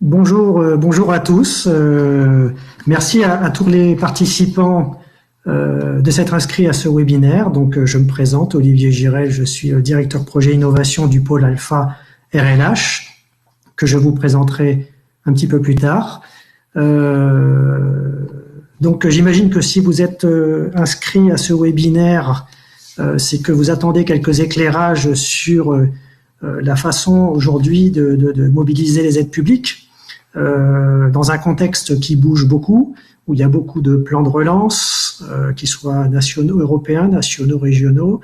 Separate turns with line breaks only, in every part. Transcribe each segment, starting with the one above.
Bonjour à tous. Merci à tous les participants de s'être inscrits à ce webinaire. Donc, je me présente, Olivier Girel, je suis directeur projet innovation du pôle Alpha RLH, que je vous présenterai un petit peu plus tard. Donc, j'imagine que si vous êtes inscrit à ce webinaire, c'est que vous attendez quelques éclairages sur la façon aujourd'hui de mobiliser les aides publiques. Dans un contexte qui bouge beaucoup, où il y a beaucoup de plans de relance, qui soient nationaux, européens, nationaux, régionaux,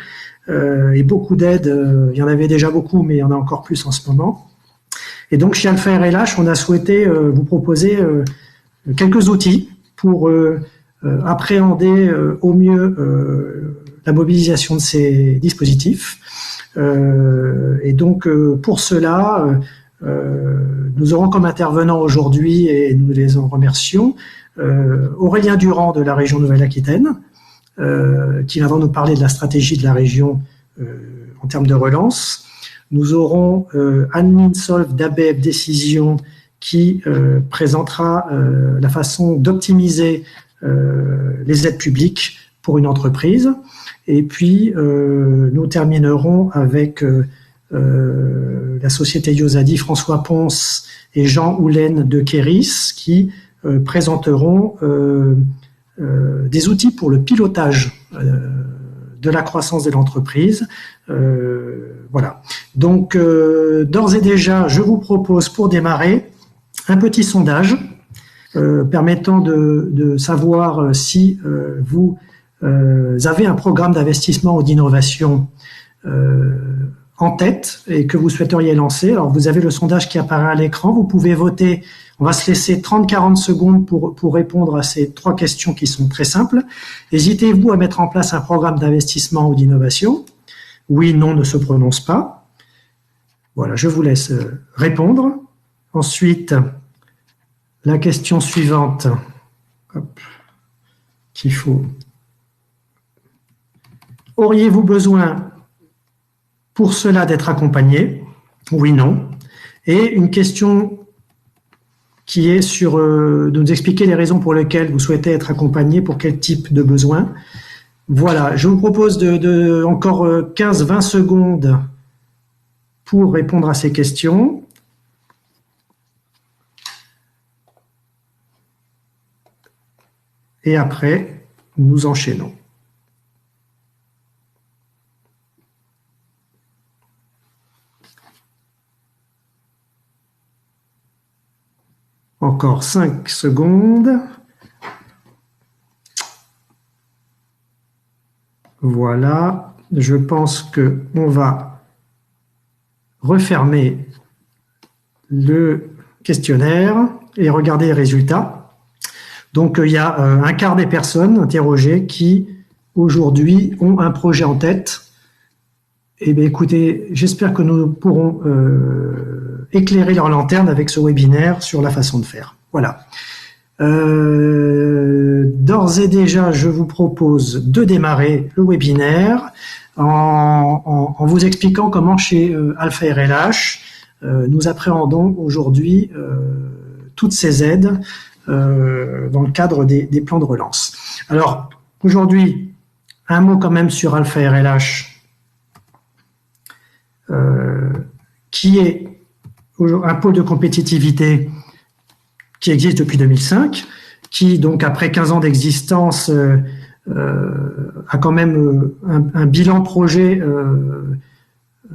et beaucoup d'aides. Il y en avait déjà beaucoup, mais il y en a encore plus en ce moment. Et donc, chez Alpha RLH, on a souhaité vous proposer quelques outils pour appréhender au mieux la mobilisation de ces dispositifs. Et donc, pour cela, nous aurons comme intervenant aujourd'hui, et nous les en remercions, Aurélien Durand de la région Nouvelle-Aquitaine, qui viendra nous parler de la stratégie de la région en termes de relance. Nous aurons Anne Solf d'ABF Décision qui présentera la façon d'optimiser les aides publiques pour une entreprise. Et puis, nous terminerons avec la société Iosadi, François Ponce et Jean Houlaine de Kéris, qui présenteront des outils pour le pilotage de la croissance de l'entreprise. Voilà. Donc, d'ores et déjà, je vous propose pour démarrer un petit sondage permettant de savoir si vous avez un programme d'investissement ou d'innovation en tête et que vous souhaiteriez lancer. Alors, vous avez le sondage qui apparaît à l'écran. Vous pouvez voter. On va se laisser 30-40 secondes pour répondre à ces 3 questions qui sont très simples. Hésitez-vous à mettre en place un programme d'investissement ou d'innovation? Oui, non ne se prononce pas. Voilà, je vous laisse répondre. Ensuite, la question suivante qu'il faut. Auriez-vous besoin pour cela d'être accompagné? Oui, non. Et une question qui est sur de nous expliquer les raisons pour lesquelles vous souhaitez être accompagné, pour quel type de besoin. Voilà, je vous propose de encore 15-20 secondes pour répondre à ces questions. Et après, nous enchaînons. Encore 5 secondes. Voilà, je pense qu'on va refermer le questionnaire et regarder les résultats. Donc, il y a un quart des personnes interrogées qui, aujourd'hui, ont un projet en tête. Eh bien, écoutez, j'espère que nous pourrons éclairer leur lanterne avec ce webinaire sur la façon de faire. Voilà. D'ores et déjà, je vous propose de démarrer le webinaire en vous expliquant comment chez Alpha RLH, nous appréhendons aujourd'hui toutes ces aides dans le cadre des plans de relance. Alors, aujourd'hui, un mot quand même sur Alpha RLH, qui est un pôle de compétitivité qui existe depuis 2005, qui donc après 15 ans d'existence a quand même un bilan projet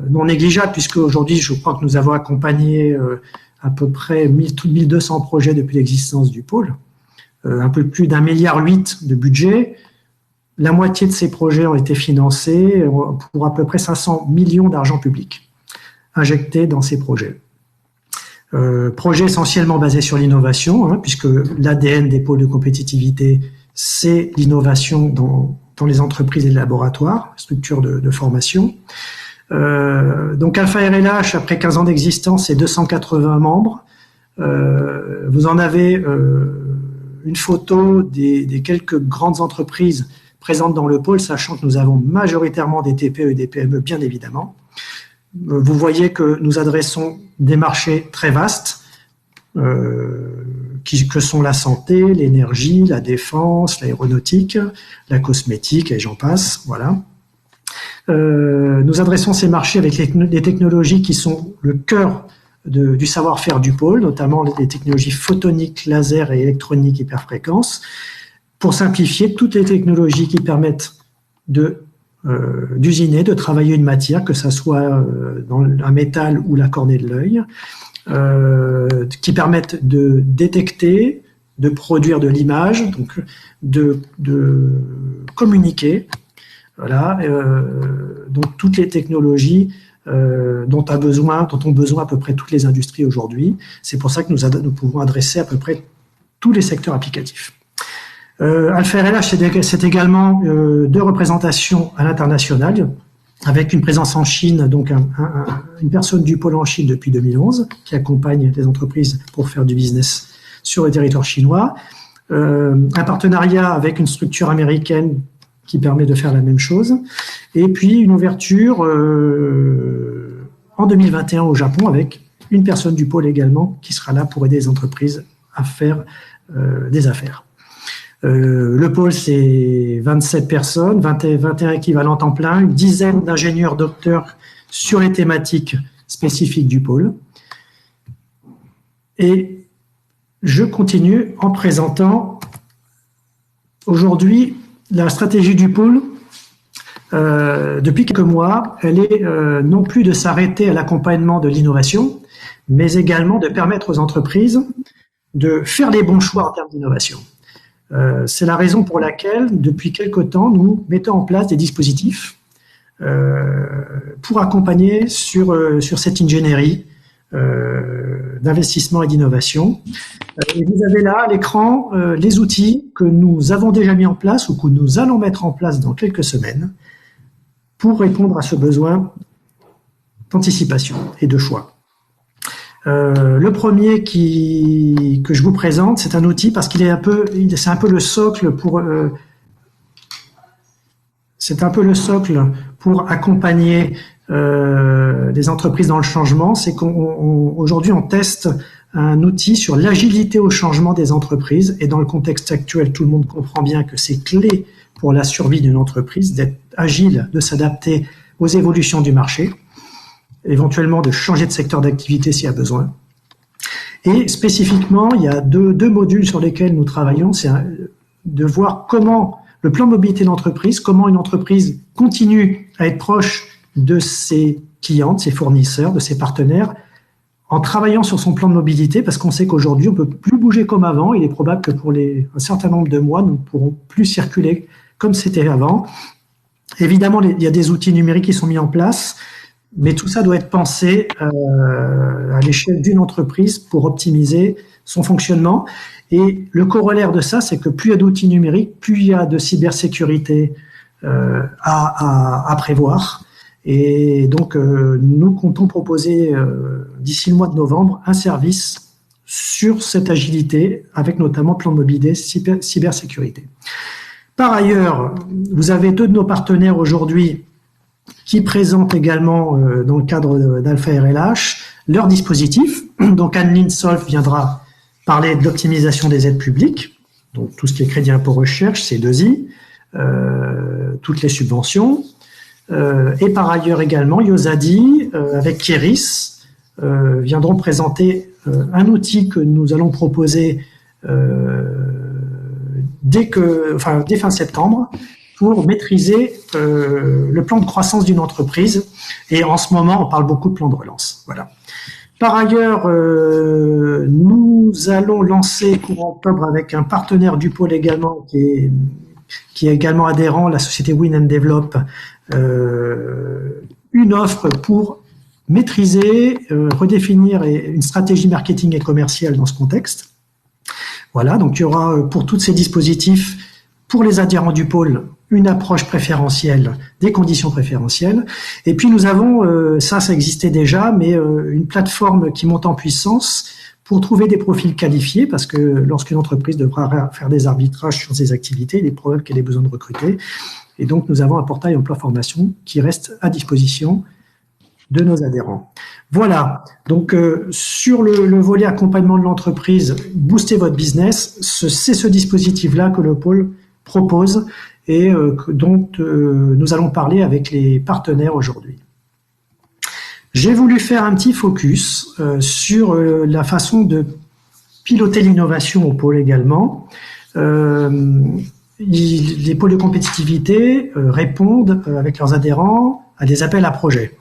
non négligeable, puisque aujourd'hui je crois que nous avons accompagné à peu près 1200 projets depuis l'existence du pôle, un peu plus d'1,8 milliard de budget. La moitié de ces projets ont été financés pour à peu près 500 millions d'argent public injectés dans ces projets. Projet essentiellement basé sur l'innovation, puisque l'ADN des pôles de compétitivité, c'est l'innovation dans les entreprises et les laboratoires, structures de formation. Donc Alpha RLH, après 15 ans d'existence, c'est 280 membres. Vous en avez une photo des quelques grandes entreprises présentes dans le pôle, sachant que nous avons majoritairement des TPE et des PME, bien évidemment. Vous voyez que nous adressons des marchés très vastes, que sont la santé, l'énergie, la défense, l'aéronautique, la cosmétique et j'en passe. Voilà. Nous adressons ces marchés avec les technologies qui sont le cœur du savoir-faire du pôle, notamment les technologies photoniques, laser et électronique hyperfréquence, pour simplifier toutes les technologies qui permettent d'usiner, de travailler une matière, que ça soit dans un métal ou la cornée de l'œil, qui permettent de détecter, de produire de l'image, donc de communiquer. Voilà, donc toutes les technologies dont ont besoin à peu près toutes les industries aujourd'hui. C'est pour ça que nous pouvons adresser à peu près tous les secteurs applicatifs. Alpha RLH, c'est également 2 représentations à l'international, avec une présence en Chine, donc une personne du pôle en Chine depuis 2011, qui accompagne les entreprises pour faire du business sur le territoire chinois. Un partenariat avec une structure américaine qui permet de faire la même chose. Et puis une ouverture en 2021 au Japon avec une personne du pôle également qui sera là pour aider les entreprises à faire des affaires. Le pôle, c'est 27 personnes, 21 équivalents temps plein, une dizaine d'ingénieurs docteurs sur les thématiques spécifiques du pôle. Et je continue en présentant aujourd'hui la stratégie du pôle. Depuis quelques mois, elle est non plus de s'arrêter à l'accompagnement de l'innovation, mais également de permettre aux entreprises de faire les bons choix en termes d'innovation. C'est la raison pour laquelle, depuis quelque temps, nous mettons en place des dispositifs pour accompagner sur cette ingénierie d'investissement et d'innovation. Et vous avez là à l'écran les outils que nous avons déjà mis en place ou que nous allons mettre en place dans quelques semaines pour répondre à ce besoin d'anticipation et de choix. Le premier que je vous présente, c'est un outil parce qu'il est c'est un peu le socle pour accompagner des entreprises dans le changement. C'est qu'aujourd'hui on teste un outil sur l'agilité au changement des entreprises, et dans le contexte actuel, tout le monde comprend bien que c'est clé pour la survie d'une entreprise d'être agile, de s'adapter aux évolutions du marché, éventuellement de changer de secteur d'activité s'il y a besoin. Et spécifiquement, il y a deux modules sur lesquels nous travaillons, c'est de voir comment le plan de mobilité de l'entreprise, comment une entreprise continue à être proche de ses clients, de ses fournisseurs, de ses partenaires, en travaillant sur son plan de mobilité, parce qu'on sait qu'aujourd'hui, on ne peut plus bouger comme avant. Il est probable que pour un certain nombre de mois, nous ne pourrons plus circuler comme c'était avant. Évidemment, il y a des outils numériques qui sont mis en place, mais tout ça doit être pensé à l'échelle d'une entreprise pour optimiser son fonctionnement. Et le corollaire de ça, c'est que plus il y a d'outils numériques, plus il y a de cybersécurité à prévoir. Et donc, nous comptons proposer d'ici le mois de novembre un service sur cette agilité, avec notamment plan de mobilité cybersécurité. Par ailleurs, vous avez 2 de nos partenaires aujourd'hui qui présentent également, dans le cadre d'Alpha RLH, leur dispositif. Donc, Anne-Lyne Solf viendra parler de l'optimisation des aides publiques, donc tout ce qui est crédit impôt recherche, C2I, toutes les subventions. Et par ailleurs également, Yosadi, avec Kieris, viendront présenter un outil que nous allons proposer dès fin septembre, pour maîtriser le plan de croissance d'une entreprise. Et en ce moment, on parle beaucoup de plan de relance. Voilà. Par ailleurs, nous allons lancer courant octobre avec un partenaire du pôle également qui est également adhérent, la société Win and Develop, une offre pour maîtriser, redéfinir une stratégie marketing et commerciale dans ce contexte. Voilà, donc il y aura pour tous ces dispositifs, pour les adhérents du pôle, une approche préférentielle, des conditions préférentielles. Et puis nous avons, ça existait déjà, mais une plateforme qui monte en puissance pour trouver des profils qualifiés, parce que lorsqu'une entreprise devra faire des arbitrages sur ses activités, il est probable qu'elle ait besoin de recruter. Et donc nous avons un portail emploi formation qui reste à disposition de nos adhérents. Voilà, donc sur le volet accompagnement de l'entreprise, booster votre business, c'est ce dispositif-là que le pôle propose et dont nous allons parler avec les partenaires aujourd'hui. J'ai voulu faire un petit focus sur la façon de piloter l'innovation au pôle également. Les pôles de compétitivité répondent avec leurs adhérents à des appels à projets,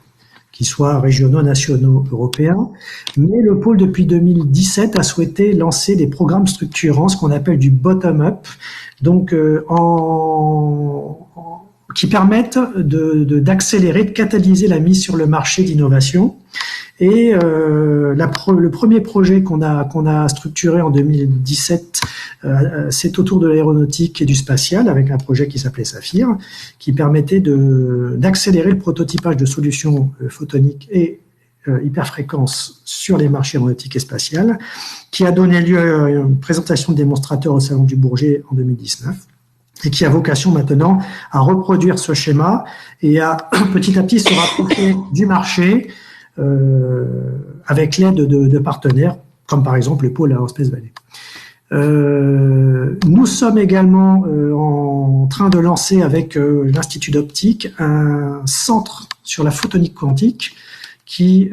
qu'ils soient régionaux, nationaux, européens. Mais le pôle, depuis 2017, a souhaité lancer des programmes structurants, ce qu'on appelle du bottom-up, donc qui permettent d'accélérer, de catalyser la mise sur le marché d'innovation. Et le premier projet qu'on a structuré en 2017, c'est autour de l'aéronautique et du spatial, avec un projet qui s'appelait Saphir, qui permettait d'accélérer le prototypage de solutions photoniques et hyperfréquences sur les marchés aéronautiques et spatiales, qui a donné lieu à une présentation de démonstrateurs au Salon du Bourget en 2019. Et qui a vocation maintenant à reproduire ce schéma et à petit à petit se rapprocher du marché avec l'aide de partenaires, comme par exemple le pôle Aerospace Valley. Nous sommes également en train de lancer avec l'Institut d'Optique un centre sur la photonique quantique qui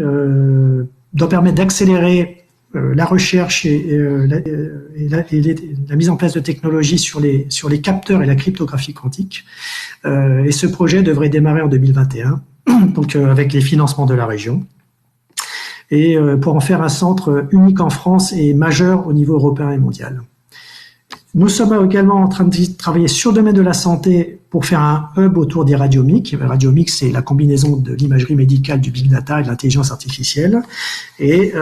doit permettre d'accélérer la recherche et la mise en place de technologies sur les capteurs et la cryptographie quantique. Et ce projet devrait démarrer en 2021, donc avec les financements de la région, et pour en faire un centre unique en France et majeur au niveau européen et mondial. Nous sommes également en train de travailler sur le domaine de la santé pour faire un hub autour des radiomics. Les radiomics, c'est la combinaison de l'imagerie médicale, du big data et de l'intelligence artificielle. Et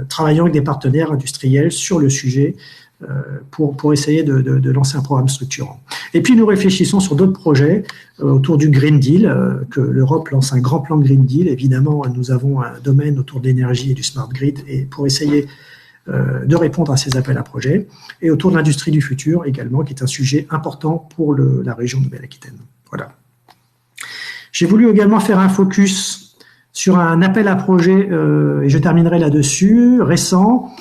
travaillons avec des partenaires industriels sur le sujet pour essayer de lancer un programme structurant. Et puis nous réfléchissons sur d'autres projets autour du Green Deal, que l'Europe lance un grand plan de Green Deal. Évidemment, nous avons un domaine autour de l'énergie et du smart grid, et pour essayer de répondre à ces appels à projets, et autour de l'industrie du futur également, qui est un sujet important pour la région de Nouvelle-Aquitaine. Voilà. J'ai voulu également faire un focus sur un appel à projet, et je terminerai là-dessus, récent,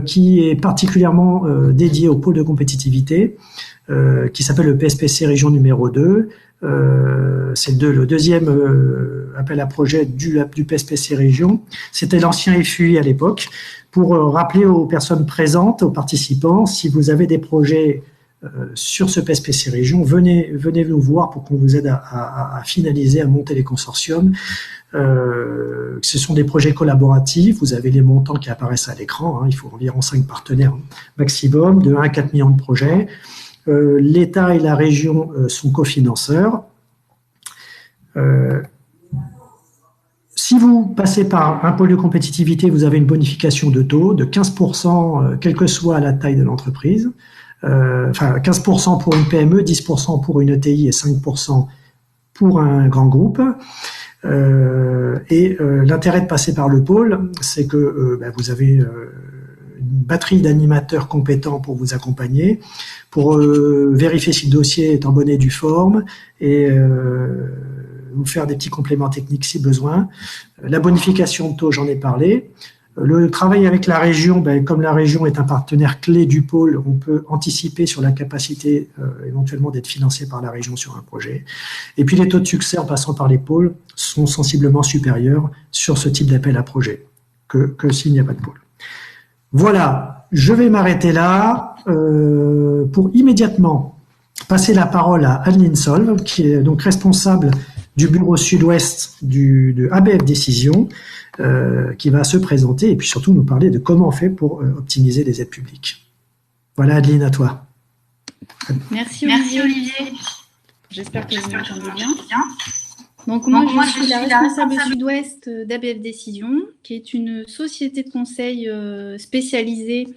qui est particulièrement dédié au pôle de compétitivité, qui s'appelle le PSPC Région numéro 2. C'est le deuxième appel à projet du PSPC Région. C'était l'ancien FUI à l'époque, pour rappeler aux personnes présentes, aux participants, si vous avez des projets sur ce PSPC Région, venez nous voir pour qu'on vous aide à finaliser, à monter les consortiums. Ce sont des projets collaboratifs, vous avez les montants qui apparaissent à l'écran, il faut environ 5 partenaires maximum, de 1 à 4 millions de projets. L'État et la région sont cofinanceurs. Si vous passez par un pôle de compétitivité, vous avez une bonification de taux de 15%, quelle que soit la taille de l'entreprise. 15% pour une PME, 10% pour une ETI et 5% pour un grand groupe. L'intérêt de passer par le pôle, c'est que vous avez une batterie d'animateurs compétents pour vous accompagner, pour vérifier si le dossier est en bonne et due forme, et vous faire des petits compléments techniques si besoin. La bonification de taux, j'en ai parlé. Le travail avec la région, comme la région est un partenaire clé du pôle, on peut anticiper sur la capacité éventuellement d'être financé par la région sur un projet. Et puis les taux de succès en passant par les pôles sont sensiblement supérieurs sur ce type d'appel à projet que s'il n'y a pas de pôle. Voilà, je vais m'arrêter là pour immédiatement passer la parole à Adeline Solve, qui est donc responsable du bureau sud-ouest de ABF Décision, qui va se présenter et puis surtout nous parler de comment on fait pour optimiser les aides publiques. Voilà, Adeline, à toi.
Merci Olivier. J'espère que vous m'entendez bien. Donc moi, je suis la responsable sud-ouest d'ABF Décision, qui est une société de conseil spécialisée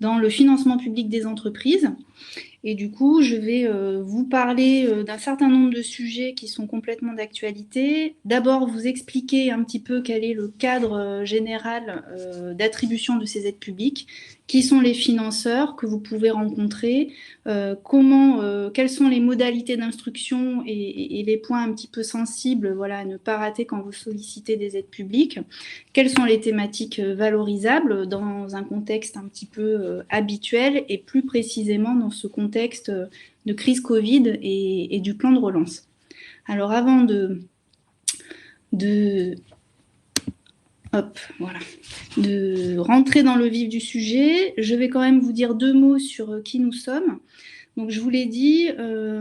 dans le financement public des entreprises. Et du coup, je vais vous parler d'un certain nombre de sujets qui sont complètement d'actualité. D'abord, vous expliquer un petit peu quel est le cadre général d'attribution de ces aides publiques, qui sont les financeurs que vous pouvez rencontrer, quelles sont les modalités d'instruction et les points un petit peu sensibles, voilà, à ne pas rater quand vous sollicitez des aides publiques, quelles sont les thématiques valorisables dans un contexte un petit peu habituel et plus précisément dans ce contexte de crise Covid et du plan de relance. Alors avant de rentrer dans le vif du sujet, je vais quand même vous dire 2 mots sur qui nous sommes. Donc, je vous l'ai dit,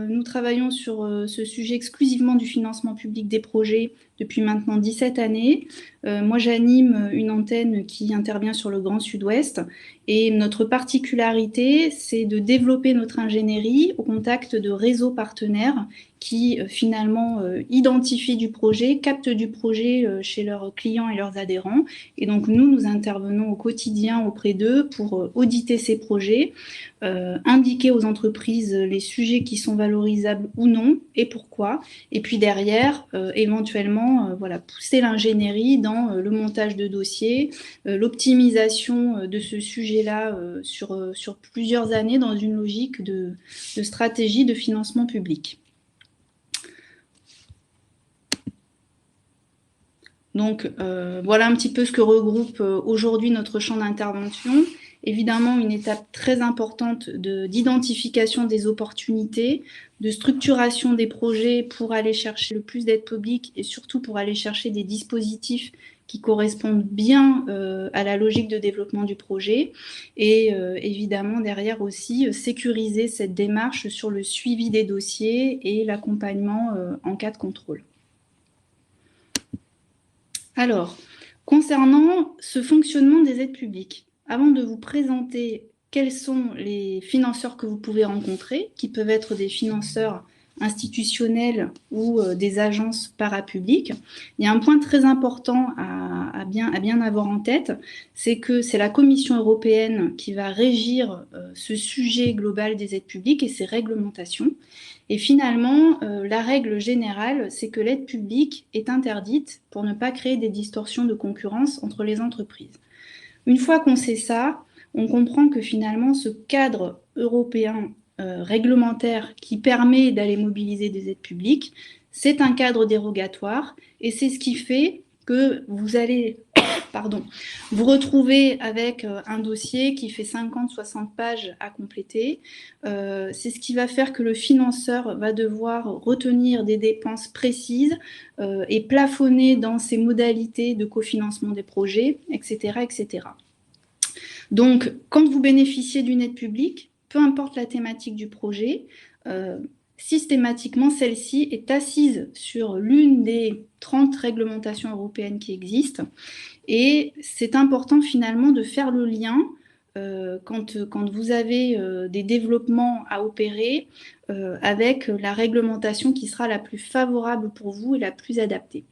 nous travaillons sur ce sujet exclusivement du financement public des projets depuis maintenant 17 années. Moi, j'anime une antenne qui intervient sur le Grand Sud-Ouest et notre particularité, c'est de développer notre ingénierie au contact de réseaux partenaires qui finalement identifient du projet, captent du projet chez leurs clients et leurs adhérents. Et donc, nous intervenons au quotidien auprès d'eux pour auditer ces projets, indiquer aux entreprises les sujets qui sont valorisables ou non et pourquoi. Et puis derrière, éventuellement, pousser l'ingénierie dans le montage de dossiers, l'optimisation de ce sujet-là sur plusieurs années dans une logique de stratégie de financement public. Donc, voilà un petit peu ce que regroupe aujourd'hui notre champ d'intervention. Évidemment, une étape très importante d'identification des opportunités, de structuration des projets pour aller chercher le plus d'aides publiques et surtout pour aller chercher des dispositifs qui correspondent bien à la logique de développement du projet et évidemment derrière aussi sécuriser cette démarche sur le suivi des dossiers et l'accompagnement en cas de contrôle. Alors, concernant ce fonctionnement des aides publiques, avant de vous présenter quels sont les financeurs que vous pouvez rencontrer, qui peuvent être des financeurs institutionnels ou des agences parapubliques, il y a un point très important à bien avoir en tête, c'est que c'est la Commission européenne qui va régir ce sujet global des aides publiques et ses réglementations. Et finalement, la règle générale, c'est que l'aide publique est interdite pour ne pas créer des distorsions de concurrence entre les entreprises. Une fois qu'on sait ça, on comprend que finalement, ce cadre européen réglementaire qui permet d'aller mobiliser des aides publiques, c'est un cadre dérogatoire et c'est ce qui fait que vous allez vous retrouver avec un dossier qui fait 50-60 pages à compléter. C'est ce qui va faire que le financeur va devoir retenir des dépenses précises et plafonner dans ses modalités de cofinancement des projets, etc., etc. Donc, quand vous bénéficiez d'une aide publique, peu importe la thématique du projet, systématiquement, celle-ci est assise sur l'une des 30 réglementations européennes qui existent. Et c'est important finalement de faire le lien quand vous avez des développements à opérer avec la réglementation qui sera la plus favorable pour vous et la plus adaptée.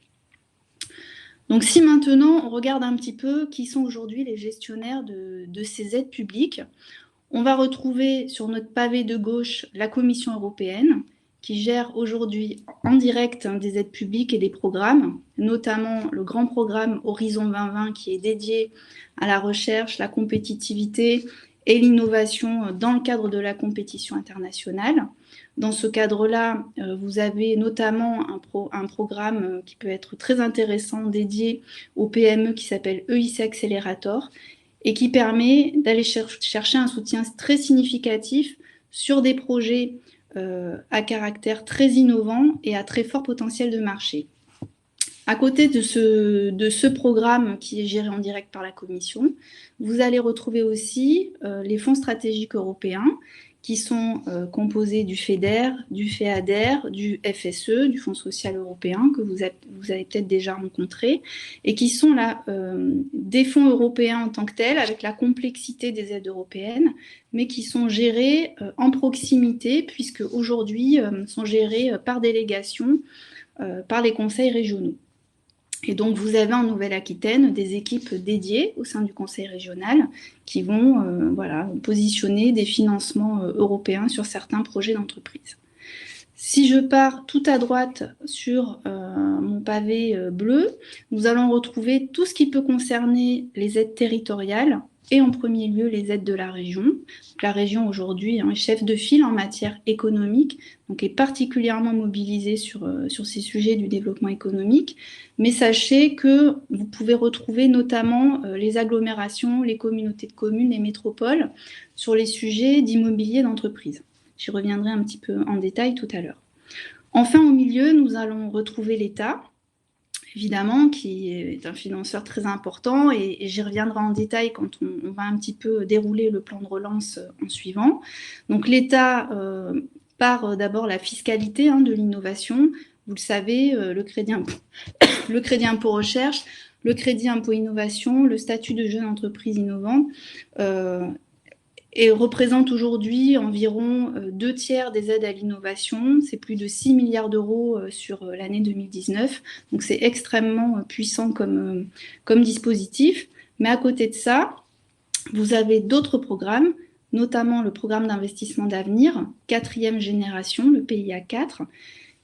Donc si maintenant on regarde un petit peu qui sont aujourd'hui les gestionnaires de ces aides publiques, on va retrouver sur notre pavé de gauche la Commission européenne qui gère aujourd'hui en direct des aides publiques et des programmes, notamment le grand programme Horizon 2020 qui est dédié à la recherche, la compétitivité et l'innovation dans le cadre de la compétition internationale. Dans ce cadre-là, vous avez notamment un programme qui peut être très intéressant dédié aux PME qui s'appelle EIC Accelerator et qui permet d'aller chercher un soutien très significatif sur des projets à caractère très innovant et à très fort potentiel de marché. À côté de ce programme qui est géré en direct par la Commission, vous allez retrouver aussi les fonds stratégiques européens qui sont composés du FEDER, du FEADER, du FSE, du Fonds social européen, que vous avez peut-être déjà rencontré, et qui sont là des fonds européens en tant que tels, avec la complexité des aides européennes, mais qui sont gérés en proximité, puisque aujourd'hui sont gérés par délégation par les conseils régionaux. Et donc, vous avez en Nouvelle-Aquitaine des équipes dédiées au sein du Conseil régional qui vont positionner des financements européens sur certains projets d'entreprise. Si je pars tout à droite sur mon pavé bleu, nous allons retrouver tout ce qui peut concerner les aides territoriales et en premier lieu les aides de la région. Donc, la région aujourd'hui est chef de file en matière économique, donc est particulièrement mobilisée sur ces sujets du développement économique. Mais sachez que vous pouvez retrouver notamment les agglomérations, les communautés de communes, les métropoles sur les sujets d'immobilier d'entreprise. J'y reviendrai un petit peu en détail tout à l'heure. Enfin, au milieu, nous allons retrouver l'État, évidemment, qui est un financeur très important, et j'y reviendrai en détail quand on va un petit peu dérouler le plan de relance en suivant. Donc l'État par d'abord la fiscalité de l'innovation. Vous le savez, le crédit impôt recherche, le crédit impôt innovation, le statut de jeune entreprise innovante, et représente aujourd'hui environ 2/3 des aides à l'innovation. C'est plus de 6 milliards d'euros sur l'année 2019. Donc c'est extrêmement puissant comme dispositif. Mais à côté de ça, vous avez d'autres programmes, notamment le programme d'investissement d'avenir, 4e génération, le PIA 4,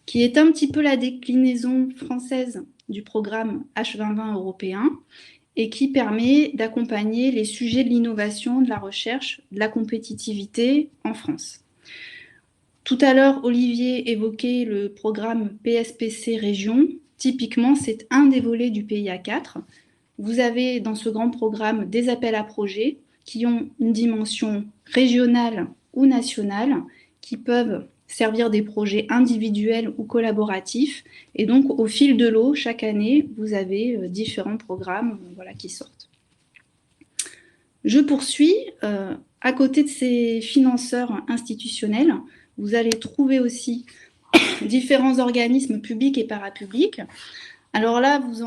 qui est un petit peu la déclinaison française du programme H2020 européen, et qui permet d'accompagner les sujets de l'innovation, de la recherche, de la compétitivité en France. Tout à l'heure, Olivier évoquait le programme PSPC Région. Typiquement, c'est un des volets du PIA 4. Vous avez dans ce grand programme des appels à projets qui ont une dimension régionale ou nationale, qui peuvent servir des projets individuels ou collaboratifs. Et donc, au fil de l'eau, chaque année, vous avez différents programmes qui sortent. Je poursuis. À côté de ces financeurs institutionnels, vous allez trouver aussi différents organismes publics et parapublics. Alors là, vous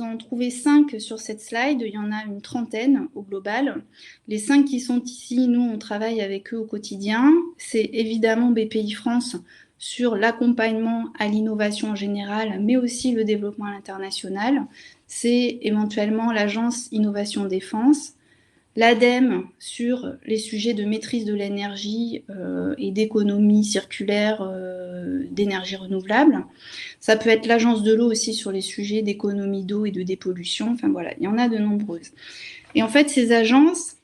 en trouvez 5 sur cette slide. Il y en a une trentaine au global. Les 5 qui sont ici, nous, on travaille avec eux au quotidien. C'est évidemment BPI-France sur l'accompagnement à l'innovation en général, mais aussi le développement à l'international. C'est éventuellement l'Agence Innovation Défense, l'ADEME sur les sujets de maîtrise de l'énergie et d'économie circulaire d'énergie renouvelable. Ça peut être l'Agence de l'eau aussi sur les sujets d'économie d'eau et de dépollution. Enfin voilà, il y en a de nombreuses. Et en fait, ces agences,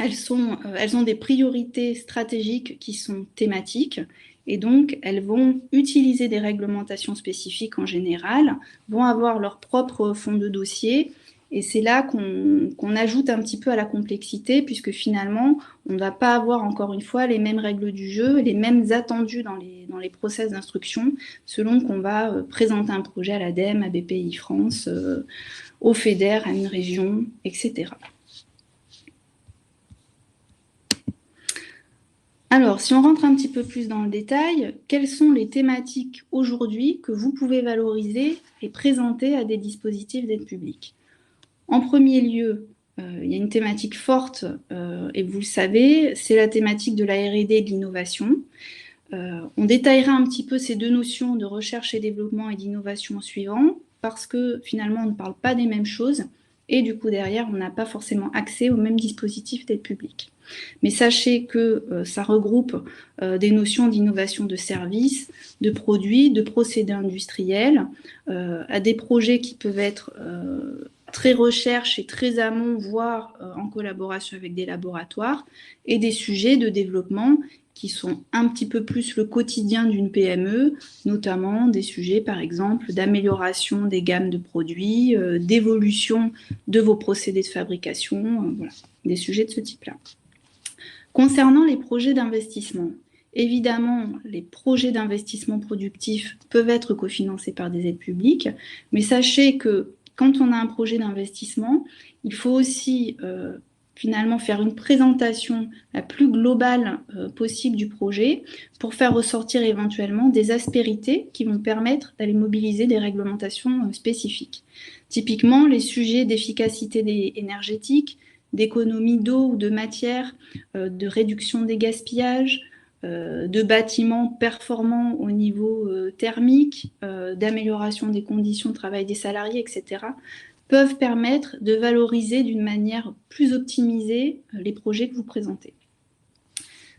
elles ont des priorités stratégiques qui sont thématiques. Et donc, elles vont utiliser des réglementations spécifiques en général, vont avoir leur propre fond de dossier. Et c'est là qu'on ajoute un petit peu à la complexité, puisque finalement, on ne va pas avoir encore une fois les mêmes règles du jeu, les mêmes attendus dans les process d'instruction, selon qu'on va présenter un projet à l'ADEME, à BPI France, au FEDER, à une région, etc. Alors, si on rentre un petit peu plus dans le détail, quelles sont les thématiques aujourd'hui que vous pouvez valoriser et présenter à des dispositifs d'aide publique ? En premier lieu, il y a une thématique forte, et vous le savez, c'est la thématique de la R&D et de l'innovation. On détaillera un petit peu ces deux notions de recherche et développement et d'innovation en suivant, parce que finalement, on ne parle pas des mêmes choses, et du coup, derrière, on n'a pas forcément accès aux mêmes dispositifs d'aide publique. Mais sachez que ça regroupe des notions d'innovation de services, de produits, de procédés industriels, à des projets qui peuvent être très recherche et très amont, voire en collaboration avec des laboratoires, et des sujets de développement qui sont un petit peu plus le quotidien d'une PME, notamment des sujets, par exemple, d'amélioration des gammes de produits, d'évolution de vos procédés de fabrication, voilà, des sujets de ce type-là. Concernant les projets d'investissement, évidemment, les projets d'investissement productifs peuvent être cofinancés par des aides publiques, mais sachez que quand on a un projet d'investissement, il faut aussi finalement faire une présentation la plus globale possible du projet pour faire ressortir éventuellement des aspérités qui vont permettre d'aller mobiliser des réglementations spécifiques. Typiquement, les sujets d'efficacité énergétique, d'économie d'eau ou de matière, de réduction des gaspillages, de bâtiments performants au niveau thermique, d'amélioration des conditions de travail des salariés, etc., peuvent permettre de valoriser d'une manière plus optimisée les projets que vous présentez.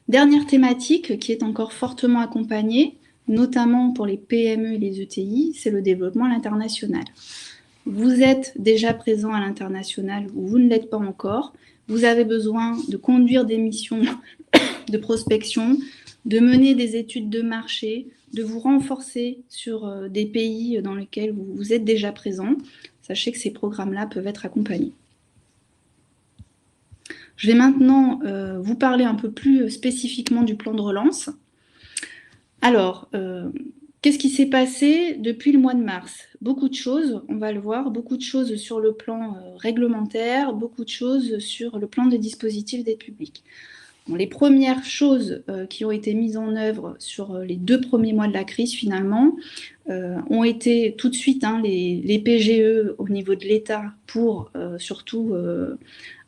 Dernière thématique qui est encore fortement accompagnée, notamment pour les PME et les ETI, c'est le développement à l'international. Vous êtes déjà présent à l'international ou vous ne l'êtes pas encore. Vous avez besoin de conduire des missions de prospection, de mener des études de marché, de vous renforcer sur des pays dans lesquels vous êtes déjà présent. Sachez que ces programmes-là peuvent être accompagnés. Je vais maintenant vous parler un peu plus spécifiquement du plan de relance. Alors, qu'est-ce qui s'est passé depuis le mois de mars? Beaucoup de choses, on va le voir, beaucoup de choses sur le plan réglementaire, beaucoup de choses sur le plan des dispositifs d'aide publique. Bon, les premières choses qui ont été mises en œuvre sur les 2 premiers mois de la crise, finalement, ont été tout de suite les PGE au niveau de l'État pour surtout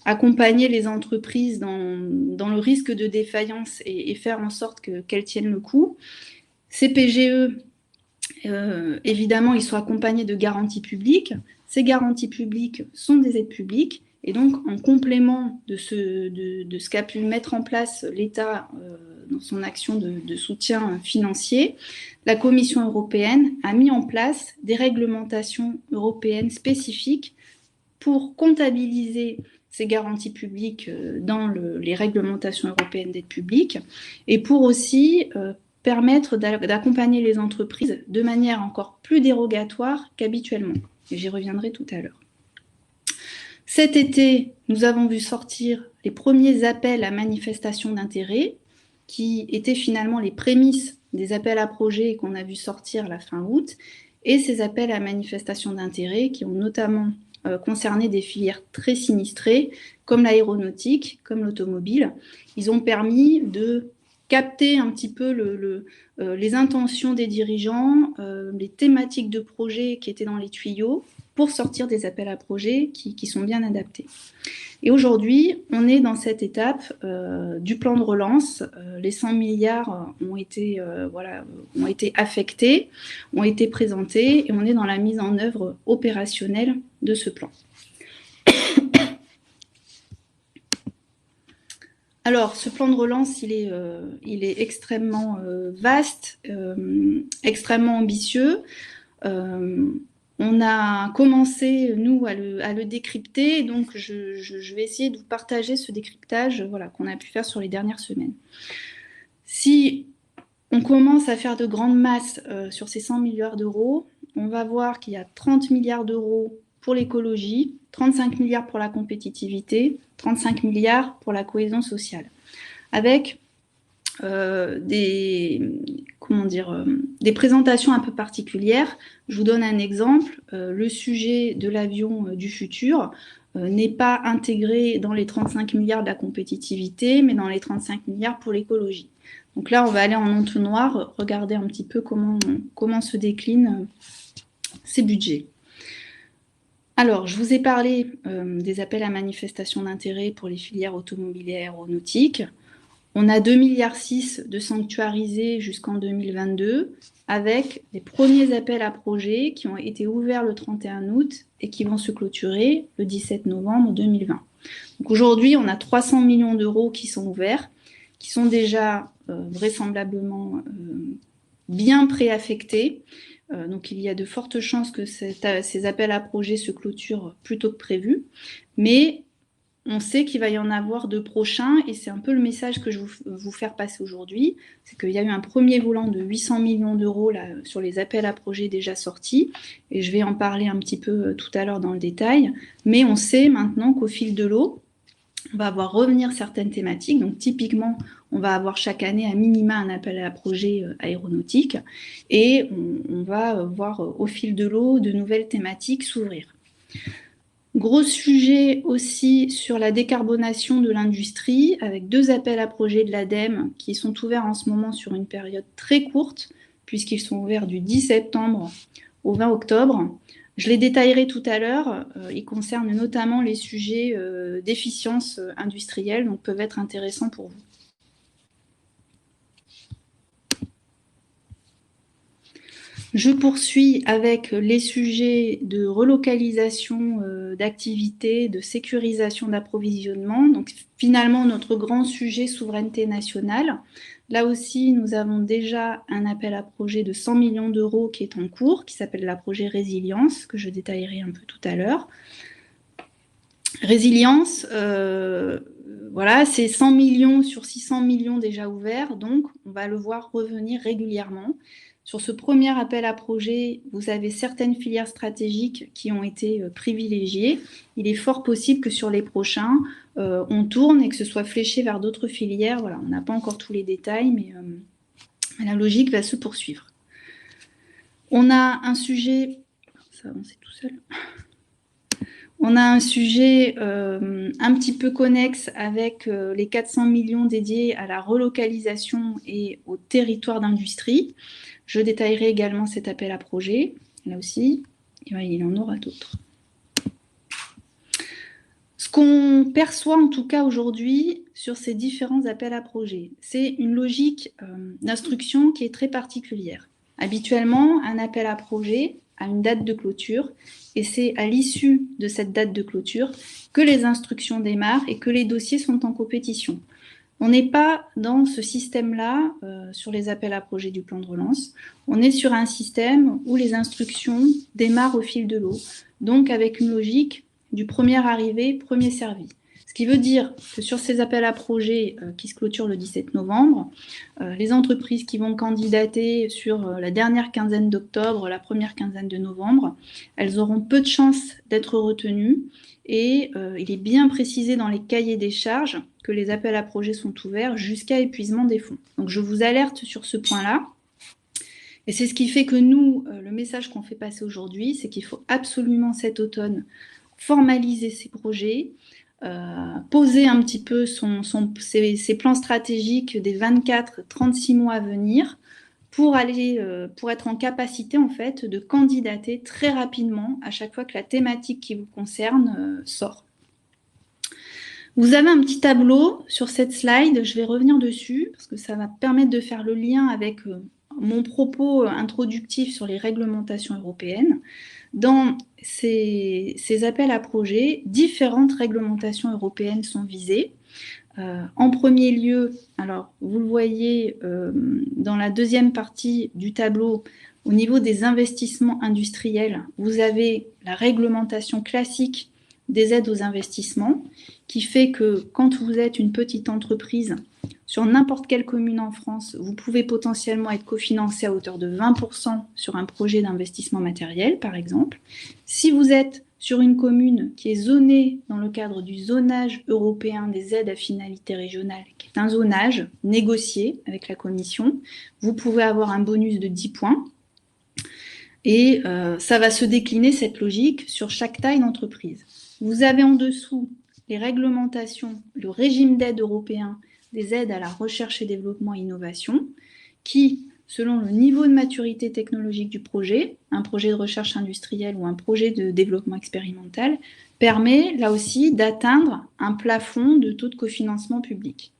accompagner les entreprises dans le risque de défaillance et faire en sorte qu'elles tiennent le coup. Ces PGE, évidemment, ils sont accompagnés de garanties publiques. Ces garanties publiques sont des aides publiques. Et donc, en complément de ce qu'a pu mettre en place l'État dans son action de soutien financier, la Commission européenne a mis en place des réglementations européennes spécifiques pour comptabiliser ces garanties publiques dans les réglementations européennes d'aide publique et pour aussi permettre d'accompagner les entreprises de manière encore plus dérogatoire qu'habituellement. Et j'y reviendrai tout à l'heure. Cet été, nous avons vu sortir les premiers appels à manifestation d'intérêt, qui étaient finalement les prémices des appels à projets qu'on a vu sortir la fin août, et ces appels à manifestation d'intérêt qui ont notamment concerné des filières très sinistrées, comme l'aéronautique, comme l'automobile. Ils ont permis de capter un petit peu les intentions des dirigeants, les thématiques de projets qui étaient dans les tuyaux, pour sortir des appels à projets qui sont bien adaptés. Et aujourd'hui, on est dans cette étape du plan de relance. Les 100 milliards ont été affectés, ont été présentés, et on est dans la mise en œuvre opérationnelle de ce plan. Alors, ce plan de relance, il est extrêmement vaste, extrêmement ambitieux. On a commencé, nous, à le décrypter, donc je vais essayer de vous partager ce décryptage qu'on a pu faire sur les dernières semaines. Si on commence à faire de grandes masses sur ces 100 milliards d'euros, on va voir qu'il y a 30 milliards d'euros pour l'écologie, 35 milliards pour la compétitivité, 35 milliards pour la cohésion sociale, avec des présentations un peu particulières. Je vous donne un exemple. Le sujet de l'avion du futur n'est pas intégré dans les 35 milliards de la compétitivité, mais dans les 35 milliards pour l'écologie. Donc là, on va aller en entonnoir, regarder un petit peu comment se déclinent ces budgets. Alors, je vous ai parlé des appels à manifestation d'intérêt pour les filières automobiles et aéronautiques. On a 2,6 milliards de sanctuarisés jusqu'en 2022, avec les premiers appels à projets qui ont été ouverts le 31 août et qui vont se clôturer le 17 novembre 2020. Donc aujourd'hui, on a 300 millions d'euros qui sont ouverts, qui sont déjà vraisemblablement bien préaffectés. Donc il y a de fortes chances que ces appels à projets se clôturent plus tôt que prévu. Mais on sait qu'il va y en avoir de prochains, et c'est un peu le message que je veux vous faire passer aujourd'hui, c'est qu'il y a eu un premier volant de 800 millions d'euros là, sur les appels à projets déjà sortis, et je vais en parler un petit peu tout à l'heure dans le détail, mais on sait maintenant qu'au fil de l'eau, on va voir revenir certaines thématiques. Donc typiquement, on va avoir chaque année à minima un appel à projet aéronautique, et on va voir au fil de l'eau de nouvelles thématiques s'ouvrir. Gros sujet aussi sur la décarbonation de l'industrie, avec 2 appels à projets de l'ADEME qui sont ouverts en ce moment sur une période très courte, puisqu'ils sont ouverts du 10 septembre au 20 octobre. Je les détaillerai tout à l'heure. Ils concernent notamment les sujets d'efficience industrielle, donc peuvent être intéressants pour vous. Je poursuis avec les sujets de relocalisation d'activités, de sécurisation d'approvisionnement. Donc finalement, notre grand sujet souveraineté nationale. Là aussi, nous avons déjà un appel à projet de 100 millions d'euros qui est en cours, qui s'appelle la projet Résilience, que je détaillerai un peu tout à l'heure. Résilience, voilà, c'est 100 millions sur 600 millions déjà ouverts, donc on va le voir revenir régulièrement. Sur ce premier appel à projet, vous avez certaines filières stratégiques qui ont été privilégiées. Il est fort possible que sur les prochains, on tourne et que ce soit fléché vers d'autres filières. Voilà, on n'a pas encore tous les détails, mais la logique va se poursuivre. On a un sujet... Ça avance tout seul. On a un sujet un petit peu connexe avec les 400 millions dédiés à la relocalisation et au territoire d'industrie. Je détaillerai également cet appel à projet. Là aussi, il en aura d'autres. Ce qu'on perçoit en tout cas aujourd'hui sur ces différents appels à projet, c'est une logique d'instruction qui est très particulière. Habituellement, un appel à projet a une date de clôture et c'est à l'issue de cette date de clôture que les instructions démarrent et que les dossiers sont en compétition. On n'est pas dans ce système-là sur les appels à projets du plan de relance. On est sur un système où les instructions démarrent au fil de l'eau, donc avec une logique du premier arrivé, premier servi. Ce qui veut dire que sur ces appels à projets qui se clôturent le 17 novembre, les entreprises qui vont candidater sur la dernière quinzaine d'octobre, la première quinzaine de novembre, elles auront peu de chances d'être retenues. Et il est bien précisé dans les cahiers des charges que les appels à projets sont ouverts jusqu'à épuisement des fonds. Donc je vous alerte sur ce point-là. Et c'est ce qui fait que nous, le message qu'on fait passer aujourd'hui, c'est qu'il faut absolument cet automne formaliser ces projets, poser un petit peu ses plans stratégiques des 24-36 mois à venir pour être en capacité en fait de candidater très rapidement à chaque fois que la thématique qui vous concerne sort. Vous avez un petit tableau sur cette slide, je vais revenir dessus parce que ça va permettre de faire le lien avec mon propos introductif sur les réglementations européennes. Dans ces appels à projets, différentes réglementations européennes sont visées. En premier lieu, alors vous le voyez dans la deuxième partie du tableau, au niveau des investissements industriels, vous avez la réglementation classique des aides aux investissements, qui fait que quand vous êtes une petite entreprise, sur n'importe quelle commune en France, vous pouvez potentiellement être cofinancé à hauteur de 20% sur un projet d'investissement matériel, par exemple. Si vous êtes sur une commune qui est zonée dans le cadre du zonage européen des aides à finalité régionale, qui est un zonage négocié avec la Commission, vous pouvez avoir un bonus de 10 points. Et ça va se décliner, cette logique, sur chaque taille d'entreprise. Vous avez en dessous les réglementations, le régime d'aide européen des aides à la recherche et développement et innovation, qui, selon le niveau de maturité technologique du projet, un projet de recherche industrielle ou un projet de développement expérimental, permet là aussi d'atteindre un plafond de taux de cofinancement public.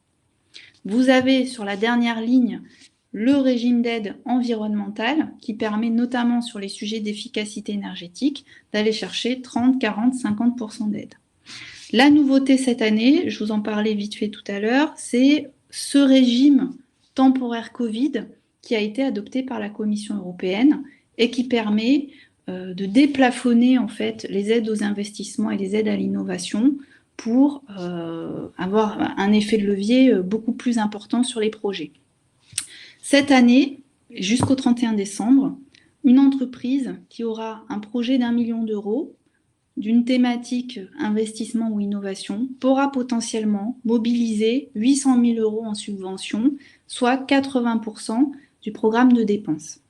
Vous avez sur la dernière ligne le régime d'aide environnementale qui permet notamment sur les sujets d'efficacité énergétique d'aller chercher 30, 40, 50% d'aide. La nouveauté cette année, je vous en parlais vite fait tout à l'heure, c'est ce régime temporaire Covid qui a été adopté par la Commission européenne et qui permet de déplafonner en fait les aides aux investissements et les aides à l'innovation pour avoir un effet de levier beaucoup plus important sur les projets. Cette année, jusqu'au 31 décembre, une entreprise qui aura un projet d'1 million d'euros d'une thématique investissement ou innovation pourra potentiellement mobiliser 800 000 euros en subvention, soit 80% du programme de dépenses.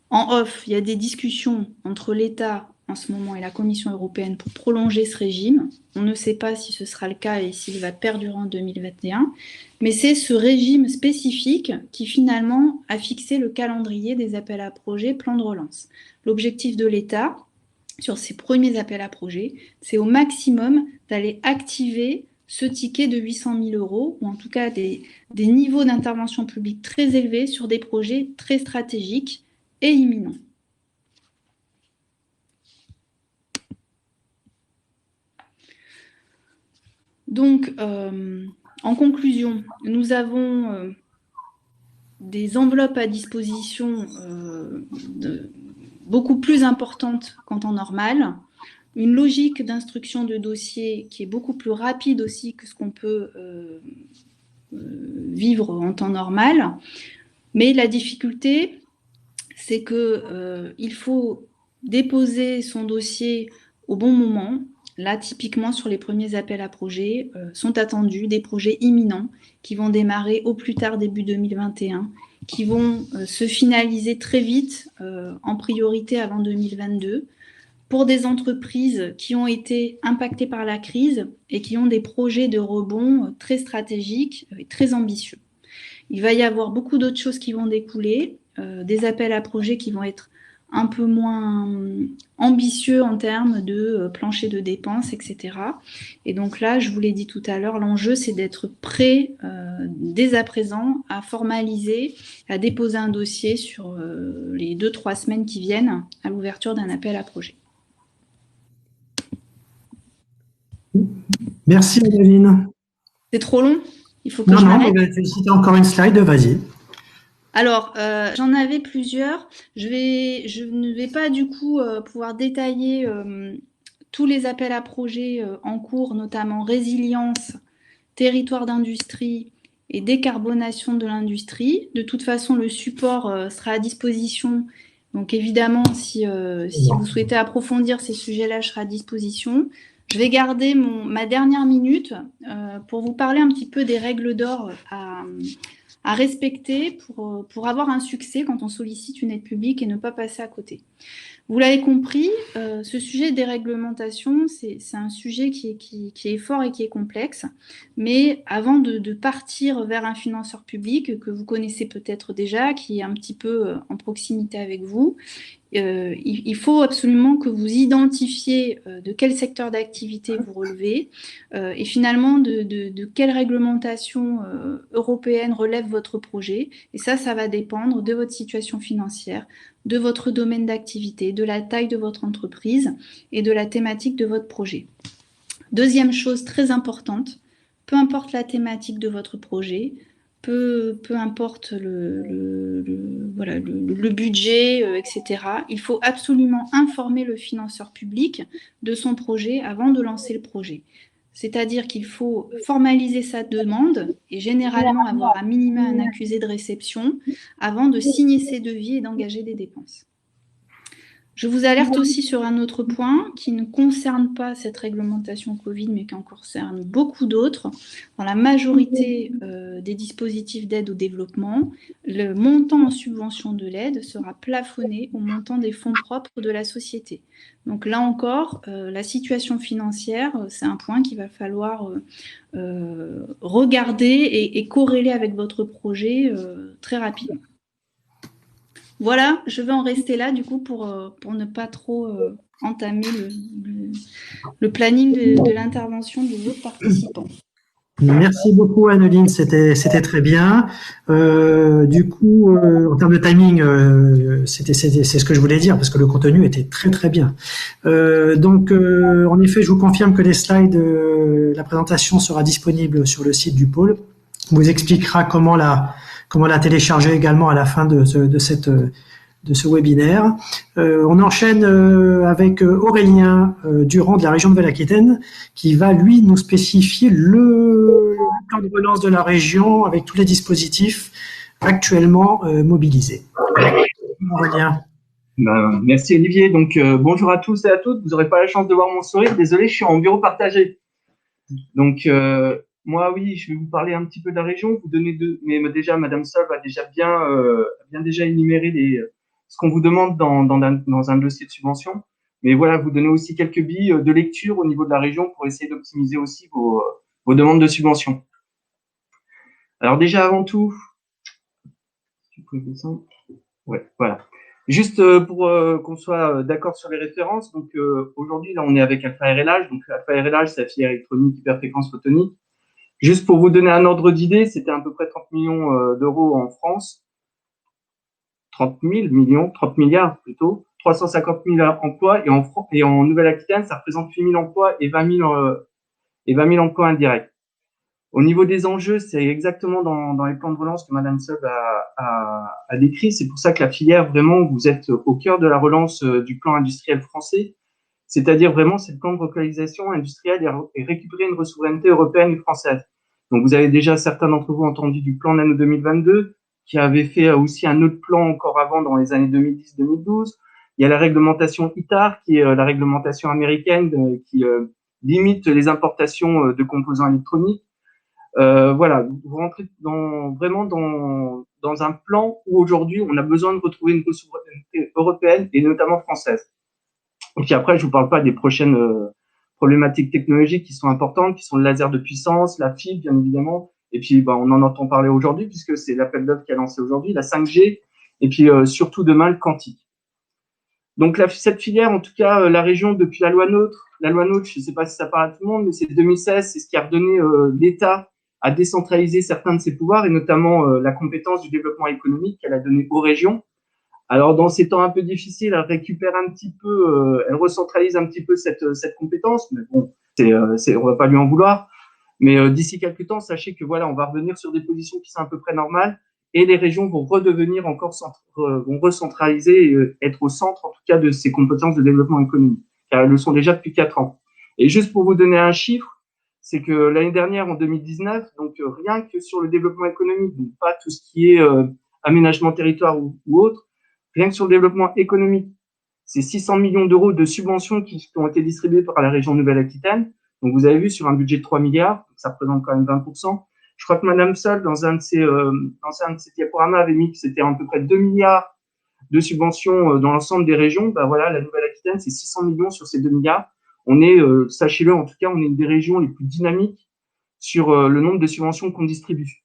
En off, il y a des discussions entre l'État en ce moment et la Commission européenne pour prolonger ce régime. On ne sait pas si ce sera le cas et s'il va perdurer en 2021, mais c'est ce régime spécifique qui finalement a fixé le calendrier des appels à projets plan de relance. L'objectif de l'État, sur ces premiers appels à projets, c'est au maximum d'aller activer ce ticket de 800 000 euros, ou en tout cas des niveaux d'intervention publique très élevés sur des projets très stratégiques et imminent. Donc, en conclusion, nous avons des enveloppes à disposition beaucoup plus importantes qu'en temps normal, une logique d'instruction de dossier qui est beaucoup plus rapide aussi que ce qu'on peut vivre en temps normal. Mais la difficulté, c'est qu'il faut déposer son dossier au bon moment. Là, typiquement, sur les premiers appels à projets, sont attendus des projets imminents qui vont démarrer au plus tard début 2021, qui vont se finaliser très vite, en priorité avant 2022, pour des entreprises qui ont été impactées par la crise et qui ont des projets de rebond très stratégiques et très ambitieux. Il va y avoir beaucoup d'autres choses qui vont découler, des appels à projets qui vont être un peu moins ambitieux en termes de plancher de dépenses, etc. Et donc là, je vous l'ai dit tout à l'heure, l'enjeu, c'est d'être prêt dès à présent à formaliser, à déposer un dossier sur les 2-3 semaines qui viennent à l'ouverture d'un appel à projet.
Merci, Adeline.
C'est trop long? Il faut que je m'arrête.
Non, mais si tu as encore une slide, vas-y.
Alors, j'en avais plusieurs. Je ne vais pas du coup pouvoir détailler tous les appels à projets en cours, notamment résilience, territoire d'industrie et décarbonation de l'industrie. De toute façon, le support sera à disposition. Donc évidemment, si vous souhaitez approfondir ces sujets-là, je serai à disposition. Je vais garder ma dernière minute pour vous parler un petit peu des règles d'or à respecter pour avoir un succès quand on sollicite une aide publique et ne pas passer à côté. Vous l'avez compris, ce sujet des réglementations, c'est un sujet qui est fort et qui est complexe. Mais avant de partir vers un financeur public que vous connaissez peut-être déjà, qui est un petit peu en proximité avec vous, il faut absolument que vous identifiez de quel secteur d'activité vous relevez et finalement de quelle réglementation européenne relève votre projet. Et ça va dépendre de votre situation financière, de votre domaine d'activité, de la taille de votre entreprise et de la thématique de votre projet. Deuxième chose très importante, peu importe la thématique de votre projet, peu importe le budget, etc. Il faut absolument informer le financeur public de son projet avant de lancer le projet. C'est-à-dire qu'il faut formaliser sa demande et généralement avoir à minima un accusé de réception avant de signer ses devis et d'engager des dépenses. Je vous alerte aussi sur un autre point qui ne concerne pas cette réglementation Covid, mais qui en concerne beaucoup d'autres. Dans la majorité des dispositifs d'aide au développement, le montant en subvention de l'aide sera plafonné au montant des fonds propres de la société. Donc là encore, la situation financière, c'est un point qu'il va falloir regarder et corréler avec votre projet très rapidement. Voilà, je vais en rester là du coup pour ne pas trop entamer le planning de l'intervention des autres participants.
Merci beaucoup, Anneline, c'était très bien. Du coup, en termes de timing, c'est ce que je voulais dire parce que le contenu était très très bien. Donc, en effet, je vous confirme que les slides, la présentation sera disponible sur le site du pôle. On vous expliquera comment la télécharger également à la fin de ce webinaire. On enchaîne avec Aurélien Durand de la région de Nouvelle-Aquitaine qui va lui nous spécifier le plan de relance de la région avec tous les dispositifs actuellement mobilisés. Aurélien.
Merci Olivier. Donc bonjour à tous et à toutes. Vous n'aurez pas la chance de voir mon sourire. Désolé, je suis en bureau partagé. Donc moi, oui, je vais vous parler un petit peu de la région, vous donner mais déjà, Madame Solve a déjà bien énuméré ce qu'on vous demande dans un dossier de subvention. Mais voilà, vous donner aussi quelques billes de lecture au niveau de la région pour essayer d'optimiser aussi vos demandes de subvention. Alors déjà, avant tout, si vous pouvez descendre. Ouais, voilà. Juste pour qu'on soit d'accord sur les références. Donc aujourd'hui, là, on est avec Alpha RLH. Donc Alpha RLH, c'est la filière électronique hyperfréquence photonique. Juste pour vous donner un ordre d'idée, c'était à peu près 30 millions d'euros en France. 30 000 millions, 30 milliards plutôt, 350 000 emplois, et en Nouvelle-Aquitaine, ça représente 8 000 emplois et 20 000 emplois indirects. Au niveau des enjeux, c'est exactement dans les plans de relance que Madame Seub a décrit. C'est pour ça que la filière, vraiment, vous êtes au cœur de la relance du plan industriel français. C'est-à-dire vraiment, c'est le plan de relocalisation industrielle et récupérer une souveraineté européenne et française. Donc, vous avez déjà certains d'entre vous entendu du plan Nano 2022, qui avait fait aussi un autre plan encore avant dans les années 2010-2012. Il y a la réglementation ITAR, qui est la réglementation américaine qui limite les importations de composants électroniques. Voilà, vous rentrez vraiment dans un plan où aujourd'hui on a besoin de retrouver une souveraineté européenne et notamment française. Et puis après, je vous parle pas des prochaines problématiques technologiques qui sont importantes, qui sont le laser de puissance, la fibre bien évidemment, et puis on en entend parler aujourd'hui puisque c'est l'appel d'offres qui a lancé aujourd'hui, la 5G, et puis surtout demain le quantique. Donc cette filière, en tout cas, la région depuis la loi NOTRe, je ne sais pas si ça parle à tout le monde, mais c'est 2016, c'est ce qui a redonné l'État à décentraliser certains de ses pouvoirs et notamment la compétence du développement économique qu'elle a donné aux régions. Alors dans ces temps un peu difficiles, elle récupère un petit peu, elle recentralise un petit peu cette compétence, mais bon, on va pas lui en vouloir. Mais d'ici quelques temps, sachez que voilà, on va revenir sur des positions qui sont à peu près normales et les régions vont redevenir encore vont recentraliser et être au centre en tout cas de ces compétences de développement économique, car elles le sont déjà depuis 4 ans. Et juste pour vous donner un chiffre, c'est que l'année dernière, en 2019, donc rien que sur le développement économique, donc pas tout ce qui est aménagement territoire ou autre, rien que sur le développement économique, c'est 600 millions d'euros de subventions qui ont été distribuées par la région Nouvelle-Aquitaine. Donc vous avez vu sur un budget de 3 milliards, ça représente quand même 20%. Je crois que Madame Seul, dans un de ses diaporamas, avait mis que c'était à peu près 2 milliards de subventions dans l'ensemble des régions. Voilà, la Nouvelle-Aquitaine, c'est 600 millions sur ces 2 milliards. On est, sachez-le, en tout cas, on est une des régions les plus dynamiques sur le nombre de subventions qu'on distribue.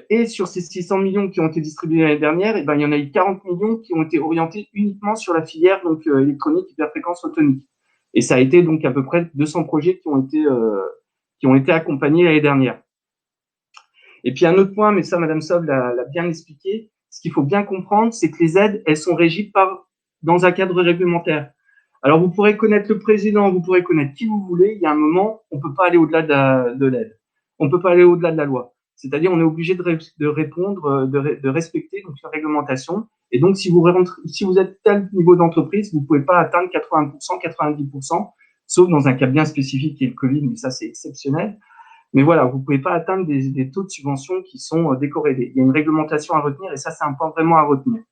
Et sur ces 600 millions qui ont été distribués l'année dernière, il y en a eu 40 millions qui ont été orientés uniquement sur la filière donc électronique hyperfréquence photonique. Et ça a été donc à peu près 200 projets qui ont été accompagnés l'année dernière. Et puis un autre point, mais ça Madame Sob l'a bien expliqué, ce qu'il faut bien comprendre, c'est que les aides, elles sont régies dans un cadre réglementaire. Alors vous pourrez connaître le président, vous pourrez connaître qui vous voulez, il y a un moment, on peut pas aller au-delà de l'aide. On peut pas aller au-delà de la loi. C'est-à-dire, on est obligé de répondre, de respecter donc la réglementation. Et donc, si vous êtes tel niveau d'entreprise, vous pouvez pas atteindre 80%, 90%, sauf dans un cas bien spécifique qui est le Covid, mais ça, c'est exceptionnel. Mais voilà, vous pouvez pas atteindre des taux de subvention qui sont décorrélés. Il y a une réglementation à retenir et ça, c'est un point vraiment à retenir.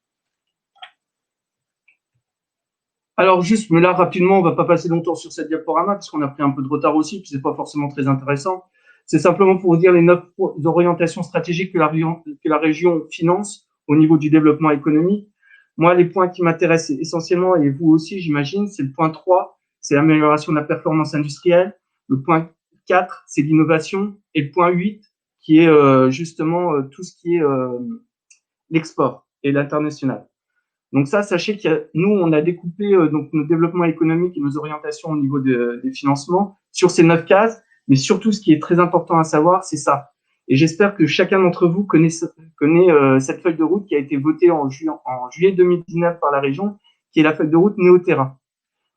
Alors juste, mais là, rapidement, on va pas passer longtemps sur cette diaporama puisqu'on a pris un peu de retard aussi, puis c'est pas forcément très intéressant. C'est simplement pour vous dire les 9 orientations stratégiques que la région finance au niveau du développement économique. Moi, les points qui m'intéressent essentiellement, et vous aussi, j'imagine, c'est le point 3, c'est l'amélioration de la performance industrielle. Le point 4, c'est l'innovation. Et le point 8, qui est justement tout ce qui est l'export et l'international. Donc ça, sachez que nous, on a découpé donc nos développements économiques et nos orientations au niveau des financements sur ces 9 cases. Mais surtout, ce qui est très important à savoir, c'est ça. Et j'espère que chacun d'entre vous connaît cette feuille de route qui a été votée en juillet 2019 par la région, qui est la feuille de route Néo-Terrain.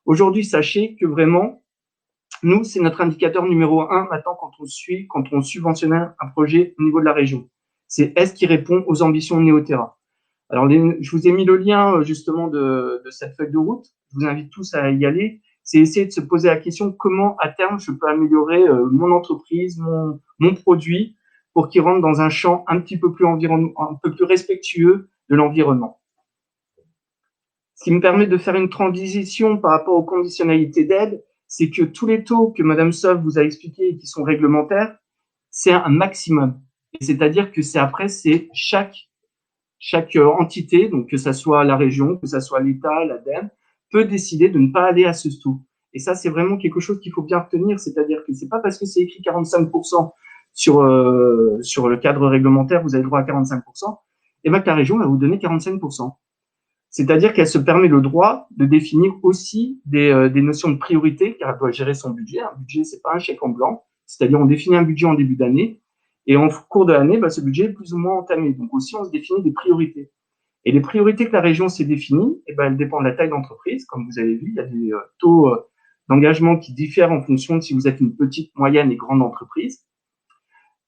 Aujourd'hui, sachez que vraiment, nous, c'est notre indicateur numéro 1 maintenant quand on subventionne un projet au niveau de la région. C'est est-ce qu'il répond aux ambitions Néo-Terrain. Alors, je vous ai mis le lien justement de cette feuille de route. Je vous invite tous à y aller. C'est essayer de se poser la question comment à terme je peux améliorer mon entreprise, mon produit pour qu'il rentre dans un champ un petit peu plus un peu plus respectueux de l'environnement. Ce qui me permet de faire une transition par rapport aux conditionnalités d'aide, c'est que tous les taux que Madame Sauve vous a expliqués et qui sont réglementaires, c'est un maximum. C'est-à-dire que c'est chaque entité, donc que ça soit la région, que ça soit l'État, l'ADEME, peut décider de ne pas aller à ce taux. Et ça, c'est vraiment quelque chose qu'il faut bien retenir, c'est-à-dire que c'est pas parce que c'est écrit 45% sur le cadre réglementaire, vous avez le droit à 45%, et bien que la région va vous donner 45%. C'est-à-dire qu'elle se permet le droit de définir aussi des notions de priorité, car elle doit gérer son budget. Un budget, c'est pas un chèque en blanc, c'est-à-dire on définit un budget en début d'année, et en cours de l'année, ce budget est plus ou moins entamé. Donc aussi, on se définit des priorités. Et les priorités que la région s'est définie, eh ben, elles dépendent de la taille d'entreprise. Comme vous avez vu, il y a des taux d'engagement qui diffèrent en fonction de si vous êtes une petite, moyenne et grande entreprise.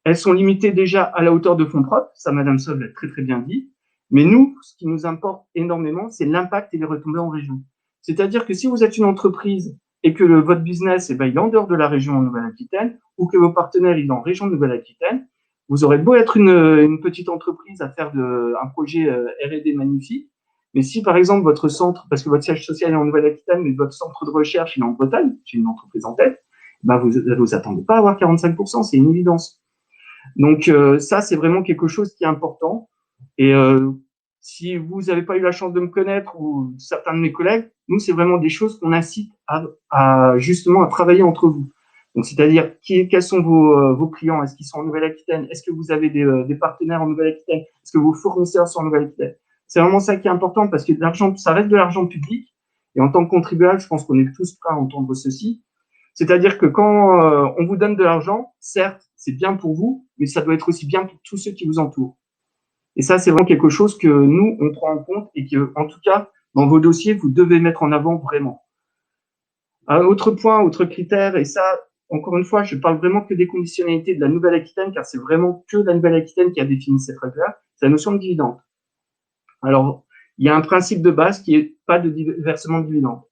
Elles sont limitées déjà à la hauteur de fonds propres, ça Madame Sol l'a très très bien dit. Mais nous, ce qui nous importe énormément, c'est l'impact et les retombées en région. C'est-à-dire que si vous êtes une entreprise et que votre business il est en dehors de la région en Nouvelle-Aquitaine, ou que vos partenaires ils sont en région de Nouvelle-Aquitaine, vous aurez beau être une petite entreprise à faire un projet R&D magnifique, mais si par exemple votre centre, parce que votre siège social est en Nouvelle-Aquitaine, mais votre centre de recherche il est en Bretagne, j'ai une entreprise en tête, vous attendez pas à avoir 45%, c'est une évidence. Donc ça, c'est vraiment quelque chose qui est important. Et si vous n'avez pas eu la chance de me connaître ou certains de mes collègues, nous, c'est vraiment des choses qu'on incite justement à travailler entre vous. Donc, c'est-à-dire quels sont vos clients? Est-ce qu'ils sont en Nouvelle-Aquitaine? Est-ce que vous avez des partenaires en Nouvelle-Aquitaine? Est-ce que vos fournisseurs sont en Nouvelle-Aquitaine? C'est vraiment ça qui est important parce que l'argent, ça reste de l'argent public. Et en tant que contribuable, je pense qu'on est tous prêts à entendre ceci. C'est-à-dire que quand on vous donne de l'argent, certes, c'est bien pour vous, mais ça doit être aussi bien pour tous ceux qui vous entourent. Et ça, c'est vraiment quelque chose que nous, on prend en compte et que, en tout cas, dans vos dossiers, vous devez mettre en avant vraiment. Un autre point, autre critère, et ça, encore une fois, je parle vraiment que des conditionnalités de la Nouvelle-Aquitaine, car c'est vraiment que la Nouvelle-Aquitaine qui a défini cette règle-là, c'est la notion de dividende. Alors, il y a un principe de base qui est pas de versement de dividende.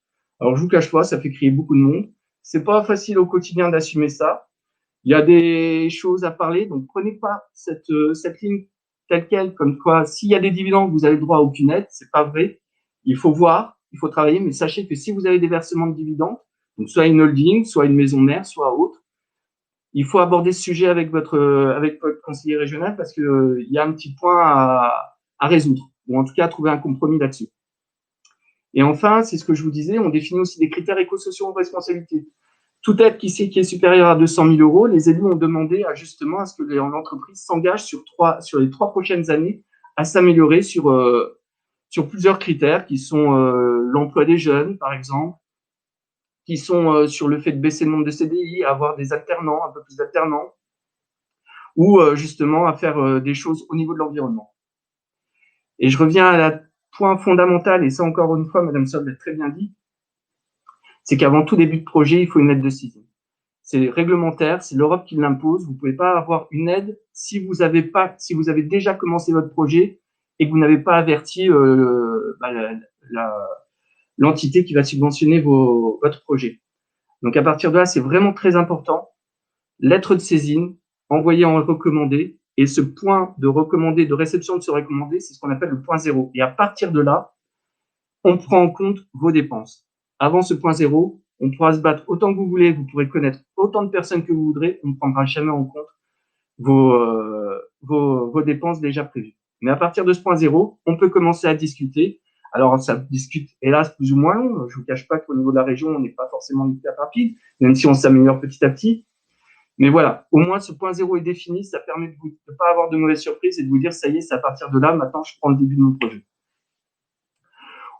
Alors, je vous cache pas, ça fait crier beaucoup de monde. C'est pas facile au quotidien d'assumer ça. Il y a des choses à parler, donc prenez pas cette ligne telle quelle, comme quoi, s'il y a des dividendes, vous avez le droit à aucune aide, c'est pas vrai. Il faut voir, il faut travailler, mais sachez que si vous avez des versements de dividendes, donc soit une holding, soit une maison mère, soit autre, il faut aborder ce sujet avec votre conseiller régional parce que il y a un petit point à résoudre, ou en tout cas à trouver un compromis là-dessus. Et enfin, c'est ce que je vous disais, on définit aussi des critères éco-sociaux en responsabilité. Toute aide qui est supérieure à 200 000 euros, les élus ont demandé justement à ce que l'entreprise s'engage sur les 3 prochaines années à s'améliorer sur plusieurs critères qui sont l'emploi des jeunes, par exemple, qui sont sur le fait de baisser le nombre de CDI, avoir des alternants, un peu plus d'alternants, ou justement à faire des choses au niveau de l'environnement. Et je reviens à la point fondamental, et ça encore une fois, Madame Sol l'a très bien dit, c'est qu'avant tout début de projet, il faut une aide de saisine. C'est réglementaire, c'est l'Europe qui l'impose. Vous pouvez pas avoir une aide si vous avez déjà commencé votre projet et que vous n'avez pas averti l'entité qui va subventionner votre projet. Donc à partir de là, c'est vraiment très important. Lettre de saisine, envoyée en recommandé, et ce point de recommandé, de réception de ce recommandé, c'est ce qu'on appelle le point zéro. Et à partir de là, on prend en compte vos dépenses. Avant ce point zéro, on pourra se battre autant que vous voulez, vous pourrez connaître autant de personnes que vous voudrez, on ne prendra jamais en compte vos dépenses déjà prévues. Mais à partir de ce point zéro, on peut commencer à discuter. Alors, ça discute, hélas, plus ou moins long. Je vous cache pas qu'au niveau de la région, on n'est pas forcément hyper rapide, même si on s'améliore petit à petit. Mais voilà, au moins, ce point zéro est défini. Ça permet de ne pas avoir de mauvaises surprises et de vous dire, ça y est, c'est à partir de là, maintenant, je prends le début de mon projet.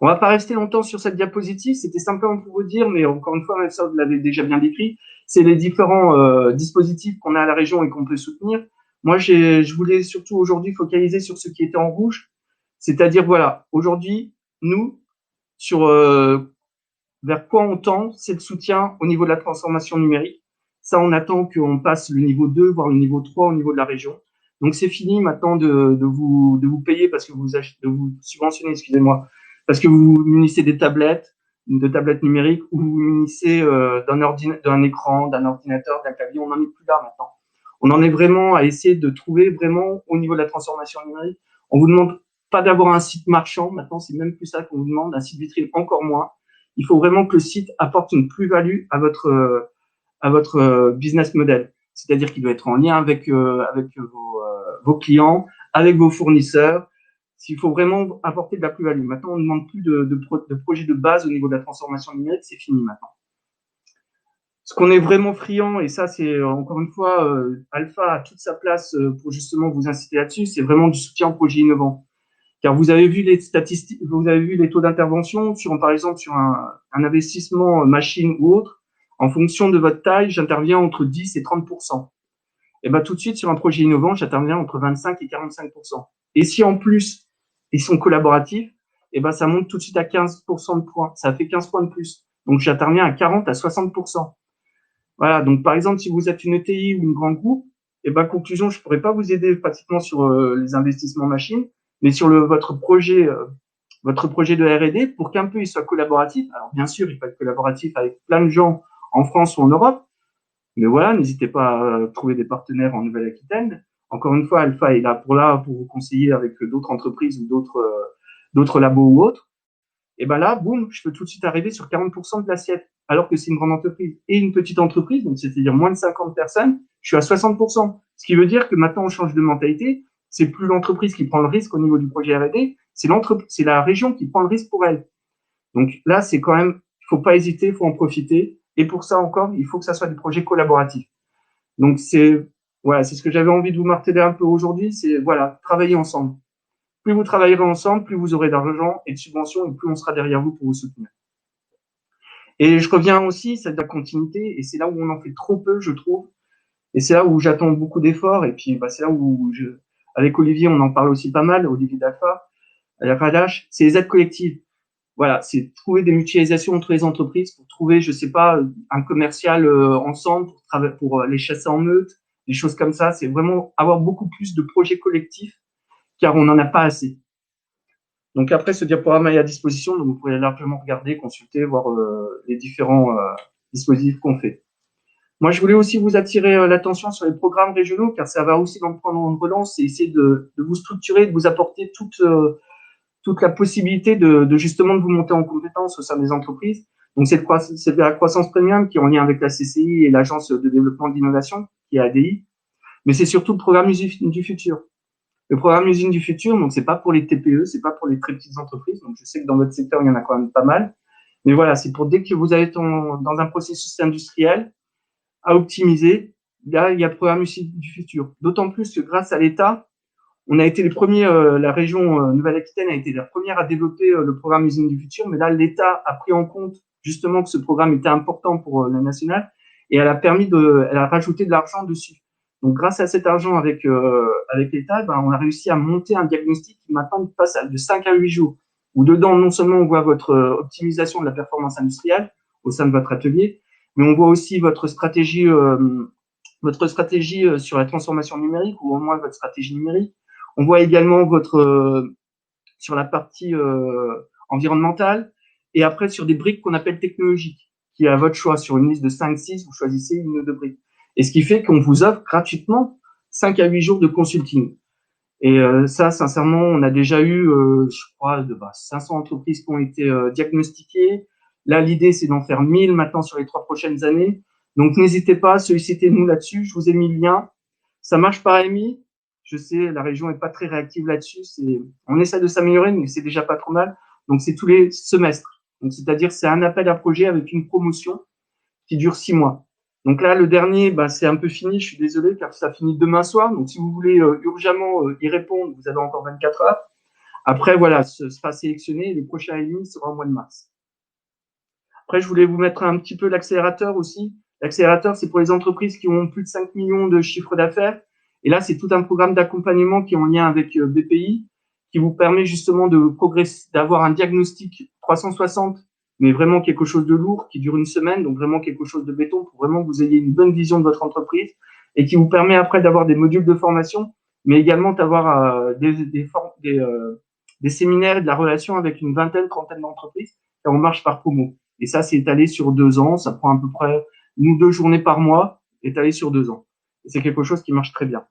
On va pas rester longtemps sur cette diapositive. C'était simplement pour vous dire, mais encore une fois, même ça, vous l'avez déjà bien décrit, c'est les différents dispositifs qu'on a à la région et qu'on peut soutenir. Moi, je voulais surtout aujourd'hui focaliser sur ce qui était en rouge. C'est-à-dire, voilà, aujourd'hui, nous, sur vers quoi on tend, c'est le soutien au niveau de la transformation numérique. Ça, on attend qu'on passe le niveau 2, voire le niveau 3 au niveau de la région. Donc, c'est fini maintenant de vous payer parce que de vous subventionner, excusez-moi, parce que vous vous munissez de tablettes numériques ou vous vous munissez d'un écran, d'un ordinateur, d'un clavier. On n'en est plus là maintenant. On en est vraiment à essayer de trouver vraiment au niveau de la transformation numérique. On vous demande pas d'avoir un site marchand. Maintenant, c'est même plus ça qu'on vous demande, un site vitrine encore moins. Il faut vraiment que le site apporte une plus-value à votre business model. C'est-à-dire qu'il doit être en lien avec vos clients, avec vos fournisseurs. Il faut vraiment apporter de la plus-value. Maintenant, on ne demande plus de projet de base au niveau de la transformation numérique, c'est fini maintenant. Ce qu'on est vraiment friand, et ça, c'est encore une fois, Alpha a toute sa place pour justement vous inciter là-dessus, c'est vraiment du soutien aux projets innovants. Car vous avez vu les statistiques, vous avez vu les taux d'intervention sur, par exemple, sur un investissement machine ou autre. En fonction de votre taille, j'interviens entre 10 et 30%. Et ben, tout de suite, sur un projet innovant, j'interviens entre 25 et 45%. Et si en plus, ils sont collaboratifs, et ben ça monte tout de suite à 15% de points. Ça fait 15 points de plus. Donc j'interviens à 40 à 60%. Voilà. Donc par exemple, si vous êtes une ETI ou une grande groupe, et ben conclusion, je pourrais pas vous aider pratiquement sur les investissements machines, mais sur votre projet de R&D pour qu'un peu il soit collaboratif. Alors bien sûr, il peut être collaboratif avec plein de gens en France ou en Europe, mais voilà, n'hésitez pas à trouver des partenaires en Nouvelle-Aquitaine. Encore une fois, Alpha est là pour vous conseiller avec d'autres entreprises ou d'autres labos ou autres. Et ben là, boum, je peux tout de suite arriver sur 40% de l'assiette, alors que c'est une grande entreprise. Et une petite entreprise, donc c'est-à-dire moins de 50 personnes, je suis à 60%. Ce qui veut dire que maintenant, on change de mentalité. C'est plus l'entreprise qui prend le risque au niveau du projet R&D, c'est la région qui prend le risque pour elle. Donc là, c'est quand même, il faut pas hésiter, il faut en profiter. Et pour ça encore, il faut que ça soit des projets collaboratifs. Donc voilà, c'est ce que j'avais envie de vous marteler un peu aujourd'hui, c'est voilà, travailler ensemble. Plus vous travaillerez ensemble, plus vous aurez d'argent et de subventions et plus on sera derrière vous pour vous soutenir. Et je reviens aussi, c'est de la continuité et c'est là où on en fait trop peu, je trouve. Et c'est là où j'attends beaucoup d'efforts et puis c'est là où avec Olivier, on en parle aussi pas mal, Olivier d'Alpha, à la FADH, c'est les aides collectives. Voilà, c'est trouver des mutualisations entre les entreprises pour trouver, je sais pas, un commercial ensemble pour les chasser en meute, des choses comme ça. C'est vraiment avoir beaucoup plus de projets collectifs car on n'en a pas assez. Donc après, ce diaporama est à disposition, donc vous pouvez largement regarder, consulter, voir les différents dispositifs qu'on fait. Moi, je voulais aussi vous attirer l'attention sur les programmes régionaux, car ça va aussi dans le plan de relance, et essayer de vous structurer, de vous apporter toute la possibilité de justement de vous monter en compétences au sein des entreprises. Donc c'est de la croissance premium qui est en lien avec la CCI et l'Agence de développement de l'innovation, qui est ADI, mais c'est surtout le programme Usine du futur. Le programme Usine du futur, donc c'est pas pour les TPE, c'est pas pour les très petites entreprises. Donc je sais que dans votre secteur il y en a quand même pas mal, mais voilà, c'est pour dès que vous êtes dans un processus industriel à optimiser, là il y a le programme Usine du futur. D'autant plus que grâce à l'État, on a été les premiers, la région Nouvelle-Aquitaine a été la première à développer le programme Usine du futur, mais là l'État a pris en compte justement que ce programme était important pour le national et elle a rajouté de l'argent dessus. Donc grâce à cet argent avec l'État, on a réussi à monter un diagnostic qui maintenant passe de 5 à 8 jours, où dedans non seulement on voit votre optimisation de la performance industrielle au sein de votre atelier, mais on voit aussi votre stratégie sur la transformation numérique ou au moins votre stratégie numérique. On voit également sur la partie environnementale et après sur des briques qu'on appelle technologiques, qui est à votre choix. Sur une liste de 5-6, vous choisissez une ou deux briques. Et ce qui fait qu'on vous offre gratuitement 5 à 8 jours de consulting. Et ça, sincèrement, on a déjà eu, je crois, 500 entreprises qui ont été diagnostiquées. Là, l'idée, c'est d'en faire 1000 maintenant sur les 3 prochaines années. Donc, n'hésitez pas, sollicitez-nous là-dessus. Je vous ai mis le lien. Ça marche par AMI. Je sais, la région est pas très réactive là-dessus. On essaie de s'améliorer, mais c'est déjà pas trop mal. Donc, c'est tous les semestres. Donc, c'est-à-dire, c'est un appel à projet avec une promotion qui dure 6 mois. Donc là, le dernier, c'est un peu fini. Je suis désolé car ça finit demain soir. Donc, si vous voulez urgemment y répondre, vous avez encore 24 heures. Après, voilà, ce sera sélectionné. Le prochain AMI sera au mois de mars. Après, je voulais vous mettre un petit peu l'accélérateur aussi. L'accélérateur, c'est pour les entreprises qui ont plus de 5 millions de chiffre d'affaires. Et là, c'est tout un programme d'accompagnement qui est en lien avec BPI, qui vous permet justement de progresser, d'avoir un diagnostic 360, mais vraiment quelque chose de lourd, qui dure une semaine, donc vraiment quelque chose de béton pour vraiment que vous ayez une bonne vision de votre entreprise et qui vous permet après d'avoir des modules de formation, mais également d'avoir des séminaires et de la relation avec une vingtaine, trentaine d'entreprises et on marche par promo. Et ça, c'est étalé sur 2 ans. Ça prend à peu près 1 ou 2 journées par mois, étalé sur 2 ans. Et c'est quelque chose qui marche très bien.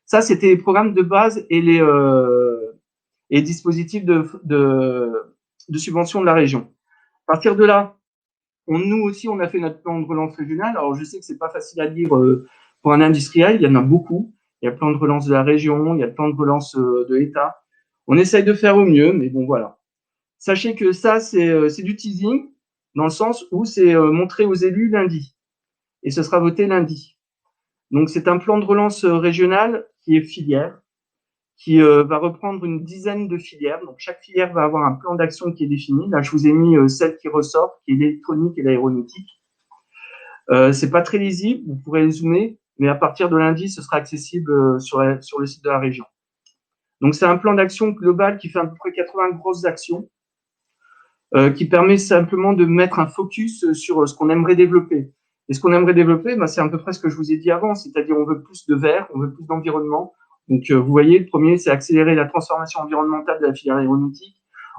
Ça, c'était les programmes de base et les dispositifs de subvention de la région. À partir de là, nous aussi, on a fait notre plan de relance régional. Alors, je sais que c'est pas facile à dire pour un industriel. Il y en a beaucoup. Il y a le plan de relance de la région, il y a le plan de relance de l'État. On essaye de faire au mieux, mais bon, voilà. Sachez que ça, c'est du teasing, dans le sens où c'est montré aux élus lundi. Et ce sera voté lundi. Donc, c'est un plan de relance régional qui est filière, qui va reprendre une dizaine de filières. Donc, chaque filière va avoir un plan d'action qui est défini. Là, je vous ai mis celle qui ressort, qui est l'électronique et l'aéronautique. C'est pas très lisible, vous pourrez zoomer, mais à partir de lundi, ce sera accessible sur le site de la région. Donc, c'est un plan d'action global qui fait à peu près 80 grosses actions, qui permet simplement de mettre un focus sur ce qu'on aimerait développer. Et ce qu'on aimerait développer, c'est à peu près ce que je vous ai dit avant, c'est-à-dire on veut plus de vert, on veut plus d'environnement. Donc, vous voyez, le premier, c'est accélérer la transformation environnementale de la filière aéronautique.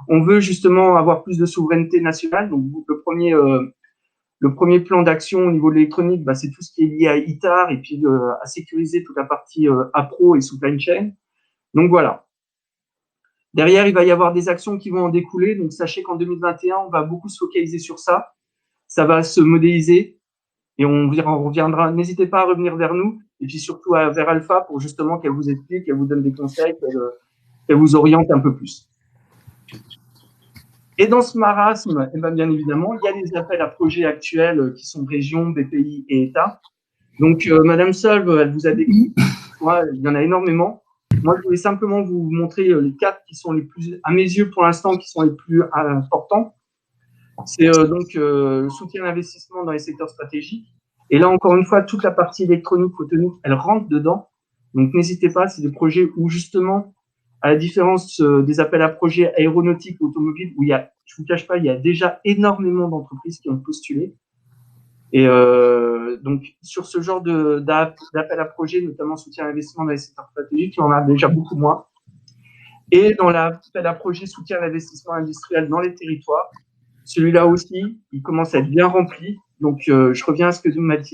On veut justement avoir plus de souveraineté nationale. Donc, le premier plan d'action au niveau de l'électronique, c'est tout ce qui est lié à ITAR et puis à sécuriser toute la partie appro et supply chain. Donc, voilà. Derrière, il va y avoir des actions qui vont en découler. Donc, sachez qu'en 2021, on va beaucoup se focaliser sur ça. Ça va se modéliser et on reviendra. N'hésitez pas à revenir vers nous et puis surtout vers Alpha pour justement qu'elle vous explique, qu'elle vous donne des conseils, qu'elle vous oriente un peu plus. Et dans ce marasme, bien évidemment, il y a les appels à projets actuels qui sont régions, BPI et État. Donc, Madame Solve, elle vous a décrit. Il y en a énormément. Moi, je voulais simplement vous montrer les 4 qui sont les plus, à mes yeux pour l'instant, qui sont les plus importants. C'est donc le soutien à l'investissement dans les secteurs stratégiques. Et là, encore une fois, toute la partie électronique, photonique, elle rentre dedans. Donc, n'hésitez pas, c'est des projets où justement, à la différence des appels à projets aéronautiques ou automobiles, où je vous cache pas, il y a déjà énormément d'entreprises qui ont postulé. Et donc, sur ce genre d'appel à projets, notamment soutien à l'investissement dans les secteurs stratégiques, il y en a déjà beaucoup moins. Et dans l'appel à projet soutien à l'investissement industriel dans les territoires, celui-là aussi, il commence à être bien rempli. Donc, je reviens à ce que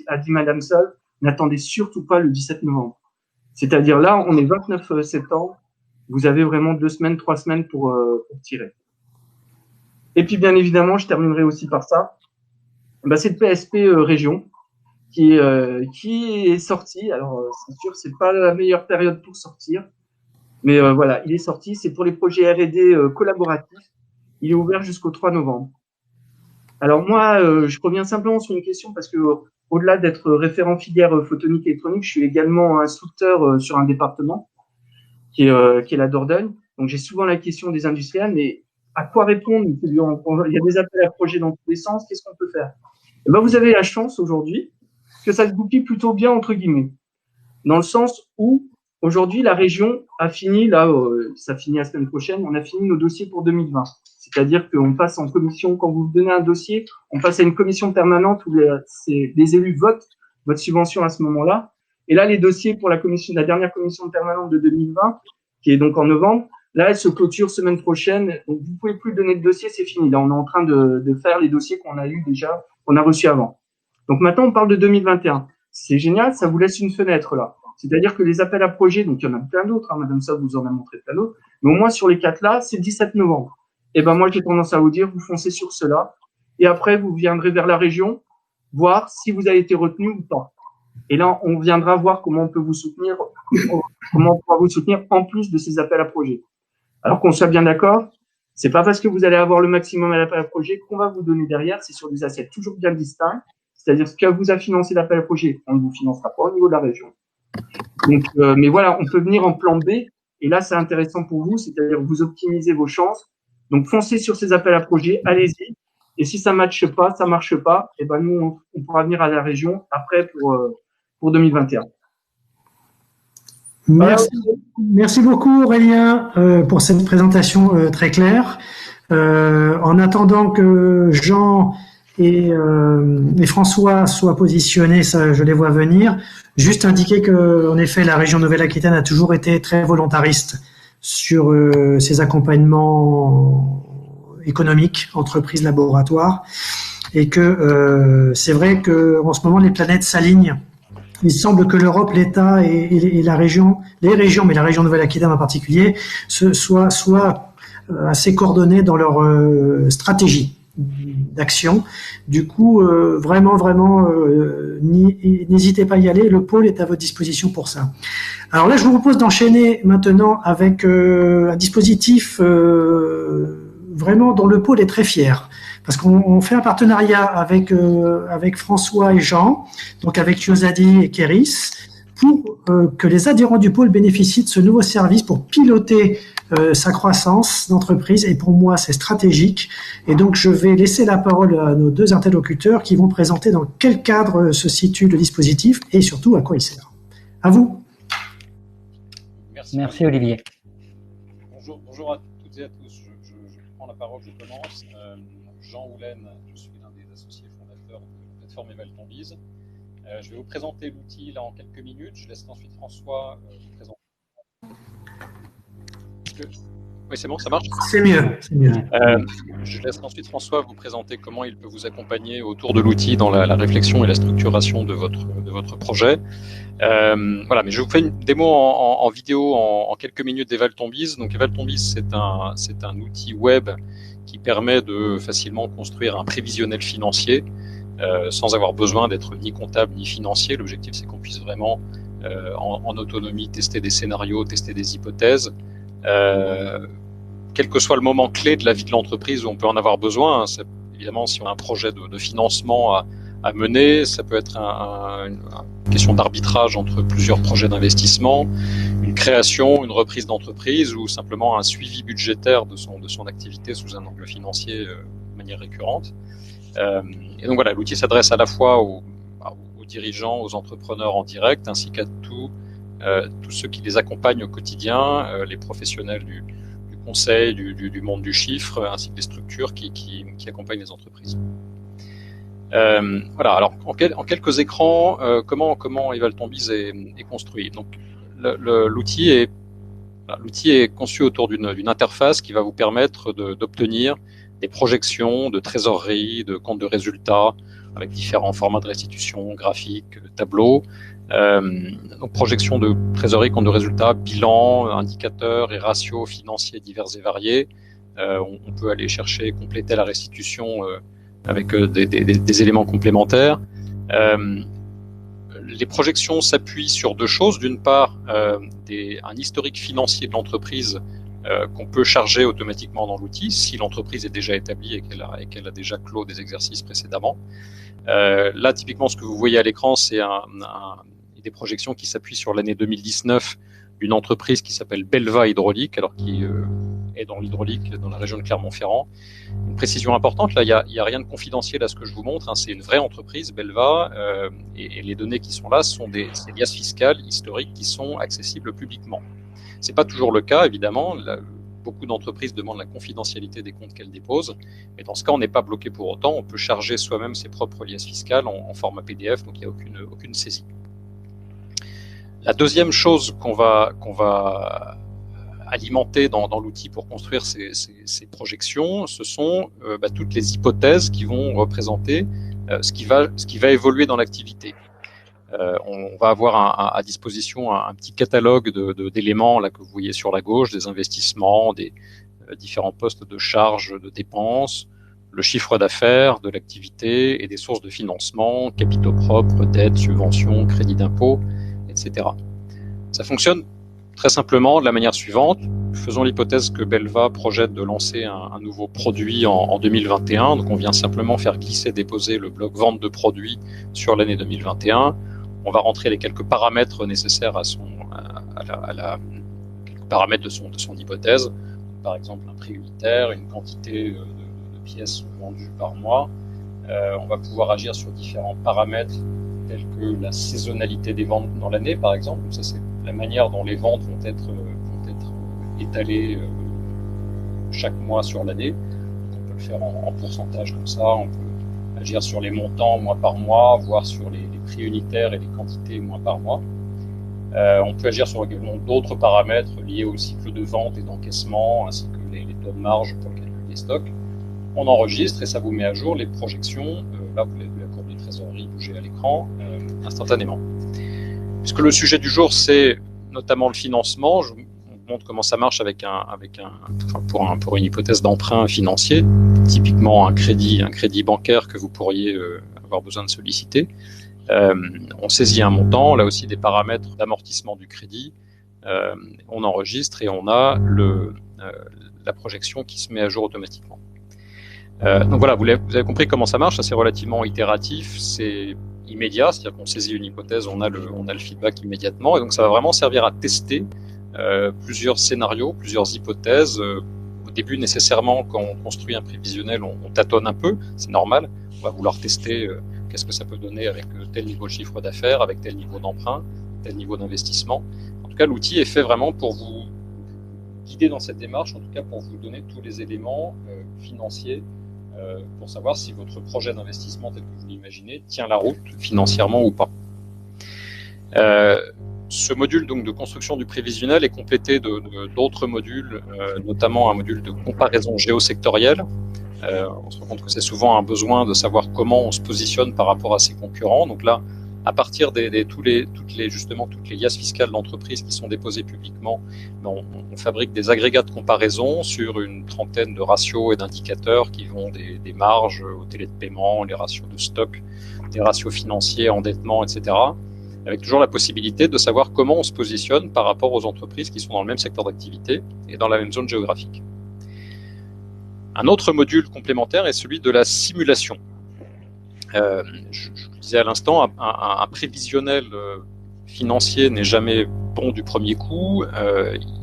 a dit Madame Sol, n'attendez surtout pas le 17 novembre. C'est-à-dire là, on est 29 septembre, vous avez vraiment 2 semaines, 3 semaines pour tirer. Et puis, bien évidemment, je terminerai aussi par ça. C'est le PSP région qui est sorti. Alors, c'est sûr, c'est pas la meilleure période pour sortir. Mais voilà, il est sorti. C'est pour les projets R&D collaboratifs. Il est ouvert jusqu'au 3 novembre. Alors moi, je reviens simplement sur une question parce que au-delà d'être référent filière photonique et électronique, je suis également instructeur sur un département qui est la Dordogne. Donc j'ai souvent la question des industriels, mais à quoi répondre? Il y a des appels à projets dans tous les sens. Qu'est-ce qu'on peut faire? Vous avez la chance aujourd'hui que ça se goupille plutôt bien entre guillemets, dans le sens où aujourd'hui la région a fini ça finit la semaine prochaine, on a fini nos dossiers pour 2020. C'est-à-dire qu'on passe en commission, quand vous donnez un dossier, on passe à une commission permanente où les élus votent votre subvention à ce moment-là. Et là, les dossiers pour la dernière commission permanente de 2020, qui est donc en novembre, là, elle se clôture semaine prochaine. Donc, vous pouvez plus donner de dossier, c'est fini. Là, on est en train de faire les dossiers qu'on a eu déjà, qu'on a reçus avant. Donc, maintenant, on parle de 2021. C'est génial, ça vous laisse une fenêtre là. C'est-à-dire que les appels à projets, donc il y en a plein d'autres, Madame Saab vous en a montré plein d'autres, mais au moins sur les 4 là, c'est le 17 novembre. Et moi, j'ai tendance à vous dire, vous foncez sur cela, et après, vous viendrez vers la région, voir si vous avez été retenu ou pas. Et là, on viendra voir comment on peut vous soutenir, comment on pourra vous soutenir en plus de ces appels à projets. Alors qu'on soit bien d'accord, c'est pas parce que vous allez avoir le maximum à l'appel à projet qu'on va vous donner derrière, c'est sur des assiettes toujours bien distincts, c'est-à-dire ce que vous a financé l'appel à projet, on ne vous financera pas au niveau de la région. Donc, mais voilà, on peut venir en plan B, et là, c'est intéressant pour vous, c'est-à-dire vous optimisez vos chances. Donc, foncez sur ces appels à projets, allez-y. Et si ça marche pas, nous, on pourra venir à la région après pour 2021.
Merci beaucoup Aurélien pour cette présentation très claire. En attendant que Jean et François soient positionnés, ça je les vois venir. Juste indiquer que, en effet, la région Nouvelle-Aquitaine a toujours été très volontariste sur ces accompagnements économiques, entreprises, laboratoires, et que c'est vrai que en ce moment les planètes s'alignent. Il semble que l'Europe, l'État et la région, les régions, mais la région Nouvelle-Aquitaine en particulier, soient assez coordonnés dans leur stratégie d'action. Du coup, vraiment, n'hésitez pas à y aller. Le pôle est à votre disposition pour ça. Alors là, je vous propose d'enchaîner maintenant avec un dispositif vraiment dont le pôle est très fier. Parce qu'on fait un partenariat avec François et Jean, donc avec Yosadi et Kéris, pour que les adhérents du pôle bénéficient de ce nouveau service pour piloter sa croissance d'entreprise. Et pour moi, c'est stratégique. Et donc, je vais laisser la parole à nos 2 interlocuteurs qui vont présenter dans quel cadre se situe le dispositif et surtout à quoi il sert. À vous.
Merci Olivier. Bonjour à toutes et à tous. Je prends la parole, je commence. Jean Houlaine, je suis l'un des associés fondateurs de la plateforme Evaltombise. Je vais vous présenter l'outil là en quelques minutes. Je laisse ensuite François vous présenter. Oui, c'est bon, ça marche?
C'est mieux, c'est mieux.
Je laisse ensuite François vous présenter comment il peut vous accompagner autour de l'outil dans la réflexion et la structuration de votre projet. Voilà, mais je vous fais une démo en vidéo en quelques minutes d'Evaltombise. Donc Evaltombise, c'est un outil web qui permet de facilement construire un prévisionnel financier sans avoir besoin d'être ni comptable ni financier. L'objectif, c'est qu'on puisse vraiment en autonomie tester des scénarios, tester des hypothèses. Quel que soit le moment clé de la vie de l'entreprise où on peut en avoir besoin, évidemment, si on a un projet de financement à mener, ça peut être une question d'arbitrage entre plusieurs projets d'investissement, une création, une reprise d'entreprise ou simplement un suivi budgétaire de son activité sous un angle financier de manière récurrente. Et donc voilà, l'outil s'adresse à la fois aux dirigeants, aux entrepreneurs en direct, ainsi qu'à tous ceux qui les accompagnent au quotidien, les professionnels du conseil, du monde du chiffre, ainsi que les structures qui accompagnent les entreprises. Voilà, alors en quelques écrans, comment Evaltombise est construit. Donc l'outil est conçu autour d'une interface qui va vous permettre d'obtenir des projections de trésorerie, de comptes de résultats, avec différents formats de restitution, graphiques, tableaux. Donc projection de trésorerie, compte de résultats, bilan, indicateurs et ratios financiers divers et variés. On peut aller chercher, compléter la restitution avec des éléments complémentaires. Les projections s'appuient sur deux choses. D'une part, un historique financier de l'entreprise qu'on peut charger automatiquement dans l'outil si l'entreprise est déjà établie et qu'elle a déjà clos des exercices précédemment. Là, typiquement, ce que vous voyez à l'écran, c'est des projections qui s'appuient sur l'année 2019 d'une entreprise qui s'appelle Belva Hydraulique, alors qui est dans l'hydraulique dans la région de Clermont-Ferrand. Une précision importante, là, il y a rien de confidentiel à ce que je vous montre, hein, c'est une vraie entreprise, Belva, et les données qui sont là sont des liasses fiscales historiques qui sont accessibles publiquement. C'est pas toujours le cas, évidemment. Beaucoup d'entreprises demandent la confidentialité des comptes qu'elles déposent, mais dans ce cas, on n'est pas bloqué pour autant. On peut charger soi-même ses propres liasses fiscales en format PDF, donc il n'y a aucune saisie. La deuxième chose qu'on va alimenter dans l'outil pour construire ces projections, ce sont toutes les hypothèses qui vont représenter ce qui va évoluer dans l'activité. On va avoir à disposition un petit catalogue d'éléments là que vous voyez sur la gauche, des investissements, des différents postes de charges, de dépenses, le chiffre d'affaires de l'activité et des sources de financement, capitaux propres, dettes, subventions, crédits d'impôt, etc. Ça fonctionne très simplement de la manière suivante. Faisons l'hypothèse que Belva projette de lancer un nouveau produit en 2021. Donc on vient simplement faire déposer le bloc vente de produits sur l'année 2021. On va rentrer les quelques paramètres nécessaires quelques paramètres de son hypothèse. Par exemple, un prix unitaire, une quantité de pièces vendues par mois. On va pouvoir agir sur différents paramètres tels que la saisonnalité des ventes dans l'année, par exemple. Ça, c'est la manière dont les ventes vont être étalées chaque mois sur l'année. On peut le faire en pourcentage comme ça. On peut agir sur les montants mois par mois, voire sur les prix unitaires et les quantités mois par mois. On peut agir sur également d'autres paramètres liés au cycle de vente et d'encaissement, ainsi que les taux de marge pour le calcul des stocks. On enregistre et ça vous met à jour les projections. Là, vous avez vu la courbe de trésorerie bouger à l'écran instantanément. Puisque le sujet du jour, c'est notamment le financement, je vous montre comment ça marche pour une hypothèse d'emprunt financier, typiquement un crédit bancaire que vous pourriez avoir besoin de solliciter. On saisit un montant, là aussi des paramètres d'amortissement du crédit, on enregistre et on a la projection qui se met à jour automatiquement. Donc voilà, vous avez compris comment ça marche, ça c'est relativement itératif, c'est immédiat, c'est-à-dire qu'on saisit une hypothèse, on a le feedback immédiatement, et donc ça va vraiment servir à tester plusieurs scénarios, plusieurs hypothèses. Au début, nécessairement, quand on construit un prévisionnel, on tâtonne un peu, c'est normal, on va vouloir tester qu'est-ce que ça peut donner avec tel niveau de chiffre d'affaires, avec tel niveau d'emprunt, tel niveau d'investissement. En tout cas, l'outil est fait vraiment pour vous guider dans cette démarche, en tout cas pour vous donner tous les éléments financiers pour savoir si votre projet d'investissement tel que vous l'imaginez tient la route financièrement ou pas. Ce module donc de construction du prévisionnel est complété d'autres modules, notamment un module de comparaison géosectorielle. On se rend compte que c'est souvent un besoin de savoir comment on se positionne par rapport à ses concurrents. Donc là, à partir de toutes les liasses fiscales d'entreprise qui sont déposées publiquement, on fabrique des agrégats de comparaison sur une trentaine de ratios et d'indicateurs qui vont des marges aux délais de paiement, les ratios de stock, des ratios financiers, endettement, etc. Avec toujours la possibilité de savoir comment on se positionne par rapport aux entreprises qui sont dans le même secteur d'activité et dans la même zone géographique. Un autre module complémentaire est celui de la simulation. Je le disais à l'instant, un prévisionnel financier n'est jamais bon du premier coup.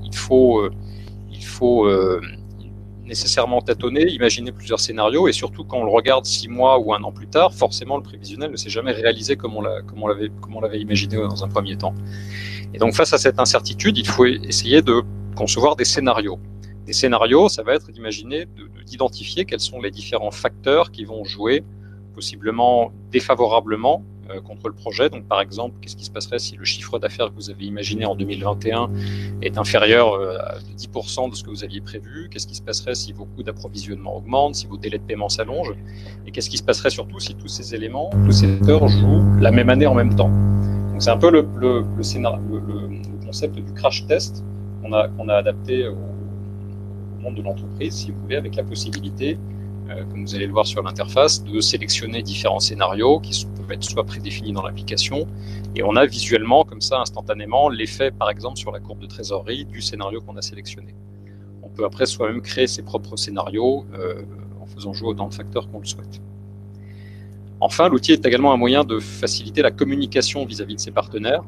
Il faut nécessairement tâtonner, imaginer plusieurs scénarios, et surtout quand on le regarde 6 mois ou 1 an plus tard, forcément le prévisionnel ne s'est jamais réalisé comme on l'avait imaginé dans un premier temps. Et donc face à cette incertitude, il faut essayer de concevoir des scénarios. Des scénarios, ça va être d'imaginer, d'identifier quels sont les différents facteurs qui vont jouer possiblement défavorablement contre le projet. Donc par exemple, qu'est-ce qui se passerait si le chiffre d'affaires que vous avez imaginé en 2021 est inférieur à 10% de ce que vous aviez prévu? Qu'est-ce qui se passerait si vos coûts d'approvisionnement augmentent, si vos délais de paiement s'allongent? Et qu'est-ce qui se passerait surtout si tous ces éléments, tous ces facteurs jouent la même année en même temps? Donc c'est un peu le concept du crash test qu'on a adapté au monde de l'entreprise, si vous voulez, avec la possibilité, comme vous allez le voir sur l'interface, de sélectionner différents scénarios qui peuvent être soit prédéfinis dans l'application, et on a visuellement, comme ça, instantanément, l'effet, par exemple, sur la courbe de trésorerie du scénario qu'on a sélectionné. On peut après soi-même créer ses propres scénarios en faisant jouer autant de facteurs qu'on le souhaite. Enfin, l'outil est également un moyen de faciliter la communication vis-à-vis de ses partenaires.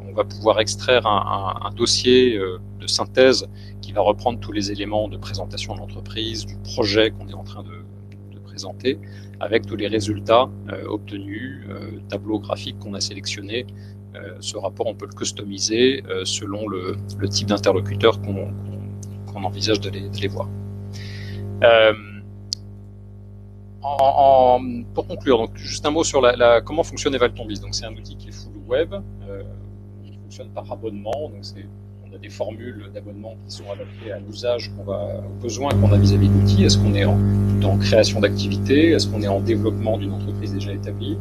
On va pouvoir extraire un dossier de synthèse qui va reprendre tous les éléments de présentation de l'entreprise, du projet qu'on est en train de présenter, avec tous les résultats obtenus, tableaux graphiques qu'on a sélectionnés. Ce rapport, on peut le customiser selon le type d'interlocuteur qu'on envisage de les voir. Pour conclure, donc juste un mot sur comment fonctionne Eval-Ton-Biz. Donc c'est un outil qui est full web, qui fonctionne par abonnement. Donc on a des formules d'abonnement qui sont adaptées à l'usage aux besoins qu'on a vis-à-vis de l'outil. Est-ce qu'on est en création d'activité? Est-ce qu'on est en développement d'une entreprise déjà établie?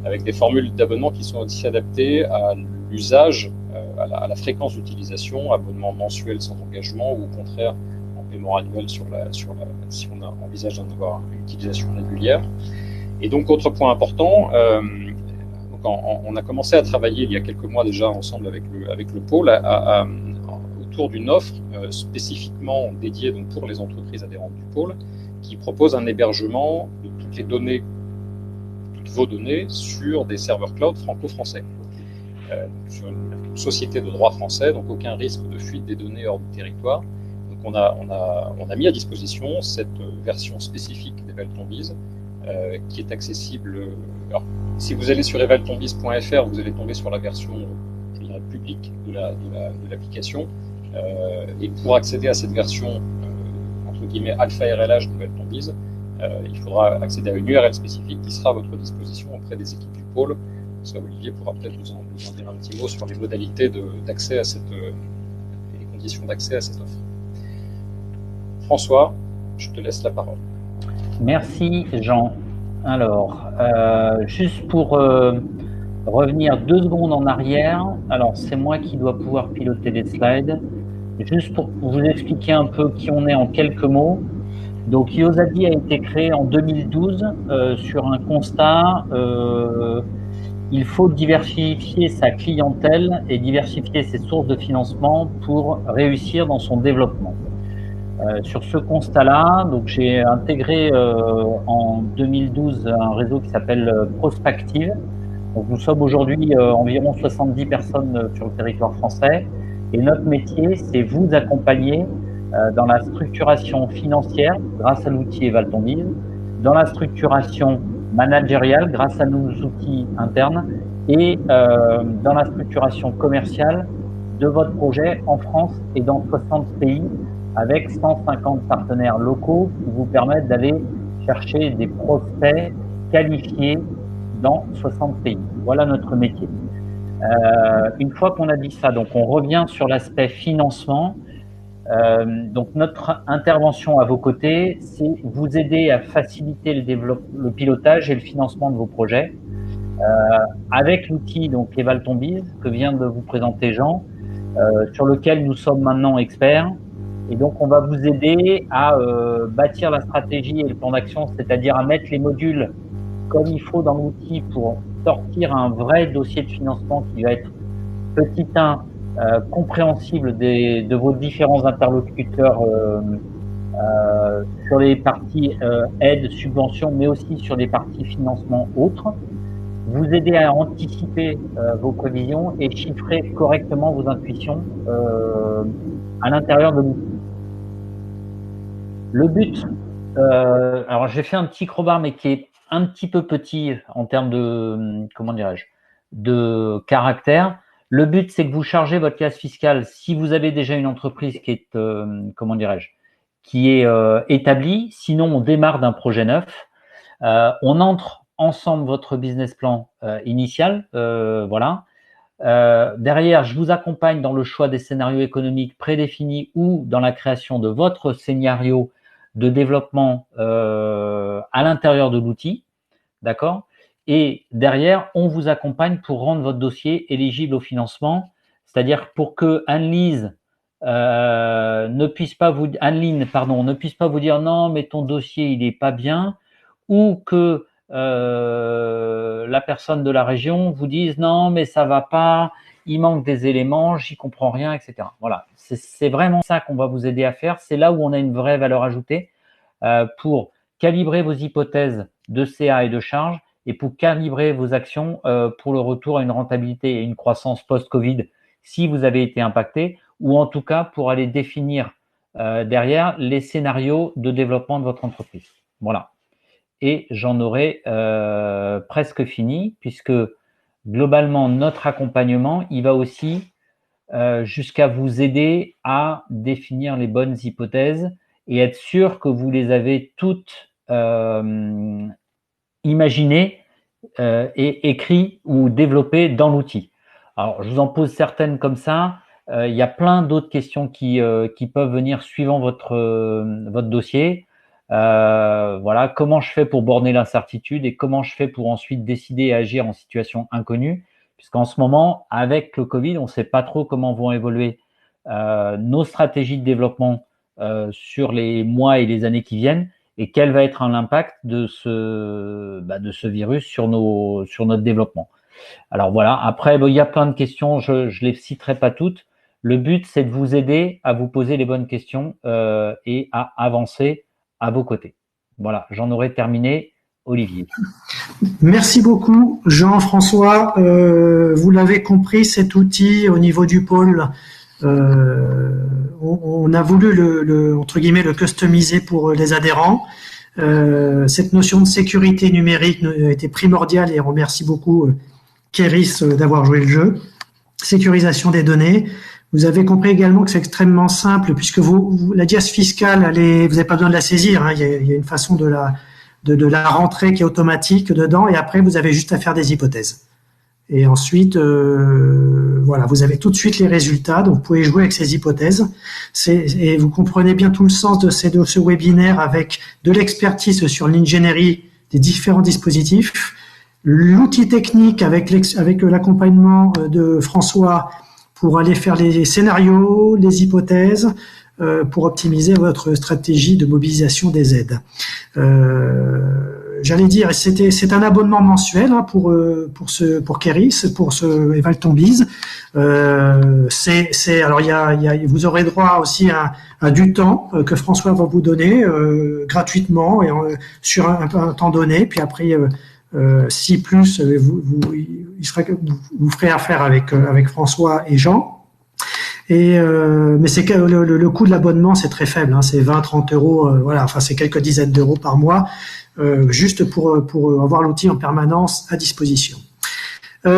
Avec des formules d'abonnement qui sont aussi adaptées à l'usage, à la fréquence d'utilisation, abonnement mensuel sans engagement, ou au contraire en paiement annuel si on envisage d'en avoir une utilisation régulière. Et donc, autre point important, on a commencé à travailler il y a quelques mois déjà ensemble avec le pôle autour d'une offre spécifiquement dédiée donc, pour les entreprises adhérentes du pôle, qui propose un hébergement de toutes vos données sur des serveurs cloud franco-français, sur une société de droit français, donc aucun risque de fuite des données hors du territoire. Donc on a mis à disposition cette version spécifique d'Eval-Ton-Biz qui est accessible. Alors, si vous allez sur evaltonbiz.fr, vous allez tomber sur la version publique de l'application. Et pour accéder à cette version entre guillemets alpha RLH d'Eval-Ton-Biz, il faudra accéder à une URL spécifique qui sera à votre disposition auprès des équipes du pôle. Ça, Olivier pourra peut-être vous en dire un petit mot sur les modalités d'accès à et les conditions d'accès à cette offre. François, je te laisse la parole.
Merci Jean. Alors, juste pour revenir 2 secondes en arrière, alors c'est moi qui dois pouvoir piloter les slides. Juste pour vous expliquer un peu qui on est en quelques mots. Donc Iosadi a été créé en 2012 sur un constat, il faut diversifier sa clientèle et diversifier ses sources de financement pour réussir dans son développement. Sur ce constat-là, donc j'ai intégré en 2012 un réseau qui s'appelle Prospactive. Donc nous sommes aujourd'hui environ 70 personnes sur le territoire français, et notre métier, c'est vous accompagner dans la structuration financière grâce à l'outil Eval-Ton-Biz, dans la structuration managériale grâce à nos outils internes, et dans la structuration commerciale de votre projet en France et dans 60 pays avec 150 partenaires locaux qui vous permettent d'aller chercher des prospects qualifiés dans 60 pays. Voilà notre métier. Une fois qu'on a dit ça, donc on revient sur l'aspect financement. Donc notre intervention à vos côtés, c'est vous aider à faciliter le pilotage et le financement de vos projets avec l'outil donc Evaltombiz que vient de vous présenter Jean, sur lequel nous sommes maintenant experts. Et donc on va vous aider à bâtir la stratégie et le plan d'action, c'est-à-dire à mettre les modules comme il faut dans l'outil pour sortir un vrai dossier de financement qui va être petit 1, compréhensible de vos différents interlocuteurs sur les parties aide, subvention, mais aussi sur les parties financement autres. Vous aider à anticiper vos prévisions et chiffrer correctement vos intuitions à l'intérieur de l'outil. Le but, alors j'ai fait un petit crowbar, mais qui est un petit peu petit en termes de, comment dirais-je, de caractère. Le but, c'est que vous chargez votre case fiscale si vous avez déjà une entreprise qui est, comment dirais-je, qui est établie. Sinon, on démarre d'un projet neuf. On entre ensemble votre business plan initial, voilà. Derrière, je vous accompagne dans le choix des scénarios économiques prédéfinis ou dans la création de votre scénario de développement à l'intérieur de l'outil, d'accord? Et derrière, on vous accompagne pour rendre votre dossier éligible au financement, c'est-à-dire pour que Anne-Lise ne puisse pas vous dire non, mais ton dossier il est pas bien, ou que la personne de la région vous dise non, mais ça va pas, il manque des éléments, j'y comprends rien, etc. Voilà, c'est vraiment ça qu'on va vous aider à faire. C'est là où on a une vraie valeur ajoutée pour calibrer vos hypothèses de CA et de charge et pour calibrer vos actions pour le retour à une rentabilité et une croissance post-Covid si vous avez été impacté, ou en tout cas pour aller définir derrière les scénarios de développement de votre entreprise. Voilà. Et j'en aurai presque fini, puisque globalement, notre accompagnement, il va aussi jusqu'à vous aider à définir les bonnes hypothèses et être sûr que vous les avez toutes imaginées et écrites ou développées dans l'outil. Alors, je vous en pose certaines comme ça. Il y a plein d'autres questions qui peuvent venir suivant votre dossier. Voilà, comment je fais pour borner l'incertitude et comment je fais pour ensuite décider et agir en situation inconnue, puisqu'en ce moment, avec le Covid, on ne sait pas trop comment vont évoluer nos stratégies de développement sur les mois et les années qui viennent, et quel va être l'impact de ce virus sur notre développement. Alors voilà, après, il y a plein de questions, je ne les citerai pas toutes. Le but, c'est de vous aider à vous poser les bonnes questions et à avancer à vos côtés. Voilà, j'en aurai terminé. Olivier.
Merci beaucoup, Jean-François. Vous l'avez compris, cet outil au niveau du pôle, on a voulu entre guillemets le customiser pour les adhérents. Cette notion de sécurité numérique était primordiale et on remercie beaucoup Keris d'avoir joué le jeu. Sécurisation des données. Vous avez compris également que c'est extrêmement simple puisque la dièse fiscale, vous n'avez pas besoin de la saisir. Hein, il y a une façon de la rentrer qui est automatique dedans et après vous avez juste à faire des hypothèses. Et ensuite, voilà, vous avez tout de suite les résultats, donc vous pouvez jouer avec ces hypothèses. Et vous comprenez bien tout le sens de ce webinaire avec de l'expertise sur l'ingénierie des différents dispositifs, l'outil technique avec l'accompagnement de François pour aller faire les scénarios, les hypothèses, pour optimiser votre stratégie de mobilisation des aides. J'allais dire, c'est un abonnement mensuel hein, pour Keris, pour ce Evaltombiz. Alors vous aurez droit aussi à du temps que François va vous donner gratuitement et sur un temps donné. Puis après, si plus, vous ferez affaire avec François et Jean. Mais c'est que le coût de l'abonnement c'est très faible, hein, c'est 20-30 euros, voilà, enfin c'est quelques dizaines d'euros par mois, juste pour avoir l'outil en permanence à disposition. Au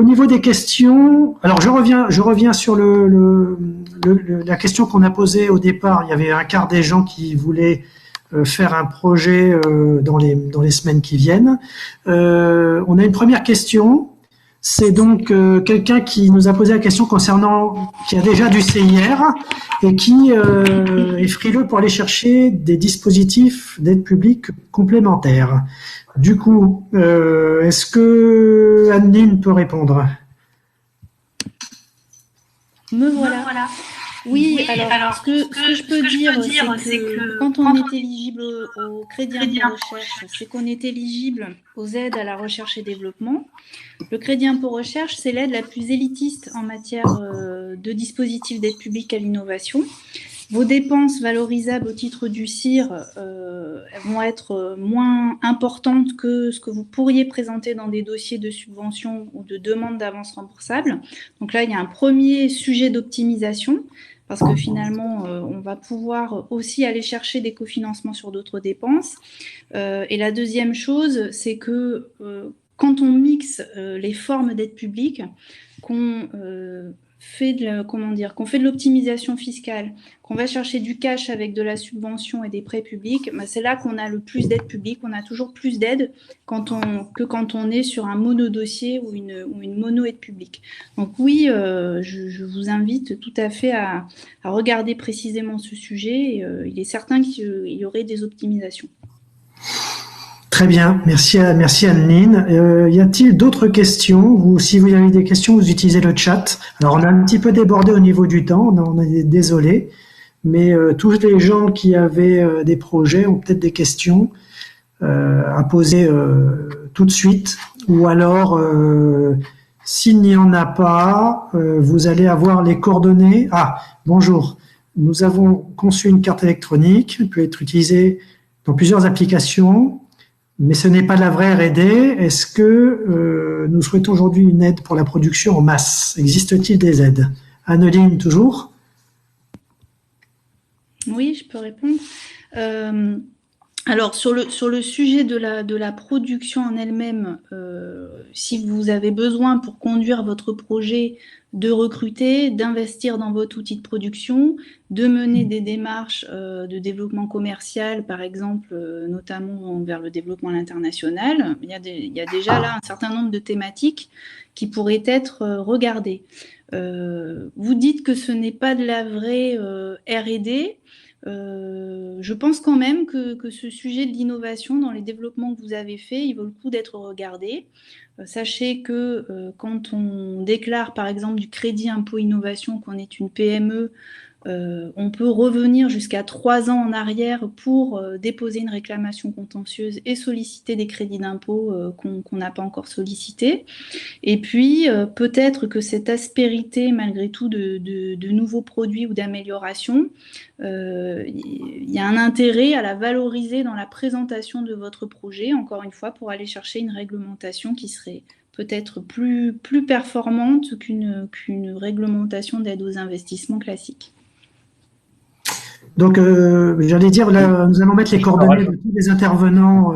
niveau des questions, alors je reviens sur la question qu'on a posée au départ. Il y avait un quart des gens qui voulaient faire un projet dans les semaines qui viennent. On a une première question. C'est donc quelqu'un qui nous a posé la question qui a déjà du CIR et qui est frileux pour aller chercher des dispositifs d'aide publique complémentaires. Du coup, est-ce que Anne-Lyne peut répondre?
Me voilà. Oui, alors ce que je peux dire, c'est que quand on est éligible au crédit impôt recherche, c'est qu'on est éligible aux aides à la recherche et développement. Le crédit impôt recherche, c'est l'aide la plus élitiste en matière de dispositifs d'aide publique à l'innovation. Vos dépenses valorisables au titre du CIR vont être moins importantes que ce que vous pourriez présenter dans des dossiers de subvention ou de demande d'avance remboursable. Donc là, il y a un premier sujet d'optimisation parce que finalement, on va pouvoir aussi aller chercher des cofinancements sur d'autres dépenses. Et la deuxième chose, c'est que quand on mixe les formes d'aide publique, qu'on fait de l'optimisation fiscale, qu'on va chercher du cash avec de la subvention et des prêts publics, c'est là qu'on a le plus d'aide publique. On a toujours plus d'aide que quand on est sur un mono-dossier ou une mono-aide publique. Donc oui, je vous invite tout à fait à regarder précisément ce sujet. Il est certain qu'il y aurait des optimisations.
Très bien, merci Anne-Lyne. Y a-t-il d'autres questions? Si vous avez des questions, vous utilisez le chat. Alors on a un petit peu débordé au niveau du temps, on est désolé, mais tous les gens qui avaient des projets ont peut-être des questions à poser tout de suite, ou alors s'il n'y en a pas, vous allez avoir les coordonnées. Ah, bonjour. Nous avons conçu une carte électronique, elle peut être utilisée dans plusieurs applications. Mais ce n'est pas la vraie R&D. Est-ce que nous souhaitons aujourd'hui une aide pour la production en masse? Existe-t-il des aides? Anne-Lyne, toujours?
Oui, je peux répondre. Alors, sur le sujet de la production en elle-même, si vous avez besoin pour conduire votre projet de recruter, d'investir dans votre outil de production, de mener des démarches de développement commercial, par exemple, notamment vers le développement à l'international, il y a déjà là un certain nombre de thématiques qui pourraient être regardées. Vous dites que ce n'est pas de la vraie R&D. Je pense quand même que ce sujet de l'innovation dans les développements que vous avez faits, il vaut le coup d'être regardé. Sachez que quand on déclare par exemple du crédit impôt innovation, qu'on est une PME, on peut revenir jusqu'à 3 ans en arrière pour déposer une réclamation contentieuse et solliciter des crédits d'impôt qu'on n'a pas encore sollicités. Et puis, peut-être que cette aspérité, malgré tout, de nouveaux produits ou d'amélioration, il y a un intérêt à la valoriser dans la présentation de votre projet, encore une fois, pour aller chercher une réglementation qui serait peut-être plus performante qu'une réglementation d'aide aux investissements classique.
Donc, j'allais dire, là, nous allons mettre les coordonnées de tous les intervenants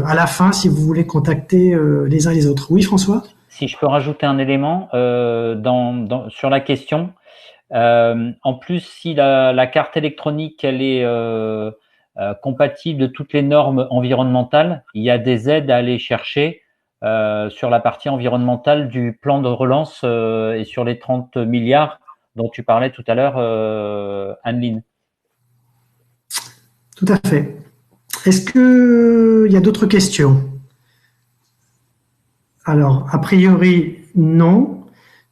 à la fin, si vous voulez contacter les uns et les autres. Oui, François?
Si je peux rajouter un élément sur la question. En plus, si la carte électronique elle est compatible de toutes les normes environnementales, il y a des aides à aller chercher sur la partie environnementale du plan de relance et sur les 30 milliards dont tu parlais tout à l'heure, Anne-Lyne.
Tout à fait. Est-ce qu'il y a d'autres questions? Alors, a priori, non.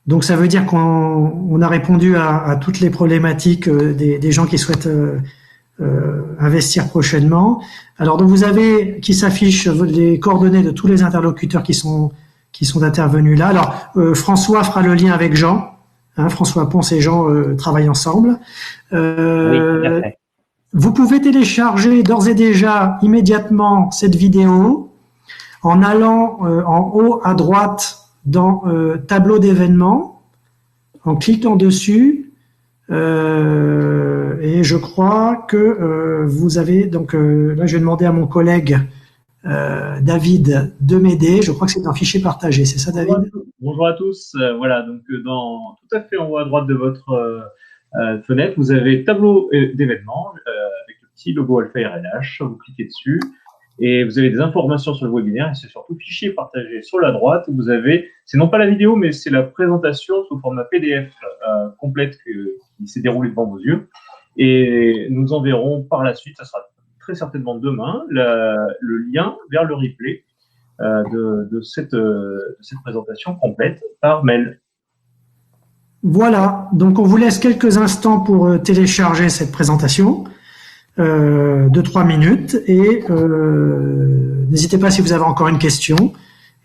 Donc, ça veut dire qu'on a répondu à toutes les problématiques des gens qui souhaitent investir prochainement. Alors, donc vous avez qui s'affichent les coordonnées de tous les interlocuteurs qui sont intervenus là. Alors, François fera le lien avec Jean. François Ponce et Jean travaillent ensemble.
Oui, tout à fait.
Vous pouvez télécharger d'ores et déjà immédiatement cette vidéo en allant en haut à droite dans tableau d'événements, en cliquant dessus, et je crois que vous avez donc là je vais demander à mon collègue David de m'aider. Je crois que c'est un fichier partagé, c'est ça David?
Bonjour à tous. Voilà, donc tout à fait en haut à droite de votre fenêtre, vous avez tableau d'événements avec le petit logo Alpha RLH. Vous cliquez dessus et vous avez des informations sur le webinaire et c'est surtout fichier partagé sur la droite. Vous avez, c'est non pas la vidéo, mais c'est la présentation sous format PDF complète qui s'est déroulée devant vos yeux. Et nous enverrons par la suite, ça sera très certainement demain, le lien vers le replay de cette présentation complète par mail.
Voilà, donc on vous laisse quelques instants pour télécharger cette présentation de 3 minutes et n'hésitez pas si vous avez encore une question.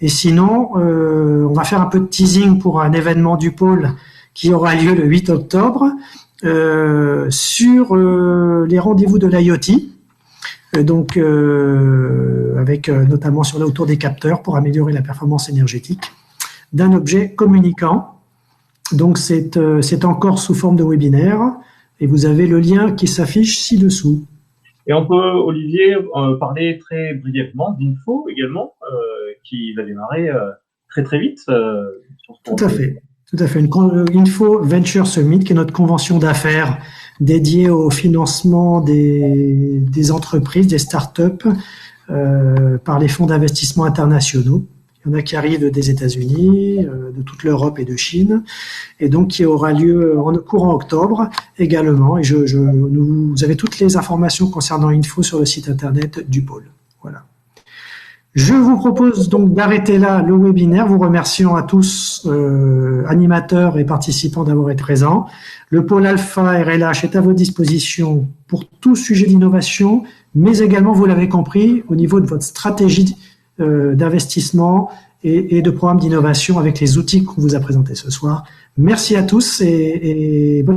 Et sinon, on va faire un peu de teasing pour un événement du pôle qui aura lieu le 8 octobre sur les rendez-vous de l'IoT. Donc, avec notamment autour des capteurs pour améliorer la performance énergétique d'un objet communicant. Donc, c'est encore sous forme de webinaire et vous avez le lien qui s'affiche ci-dessous.
Et on peut, Olivier, parler très brièvement d'Info également, qui va démarrer très très vite.
Tout à fait. Une Info Venture Summit, qui est notre convention d'affaires dédiée au financement des entreprises, des startups, par les fonds d'investissement internationaux. Il y en a qui arrivent des États-Unis, de toute l'Europe et de Chine, et donc qui aura lieu en courant octobre également. Et vous avez toutes les informations concernant Info sur le site internet du pôle. Voilà. Je vous propose donc d'arrêter là le webinaire, vous remerciant à tous, animateurs et participants, d'avoir été présents. Le pôle Alpha RLH est à votre disposition pour tout sujet d'innovation, mais également, vous l'avez compris, au niveau de votre stratégie d'investissement et de programme d'innovation avec les outils qu'on vous a présentés ce soir. Merci à tous et bonne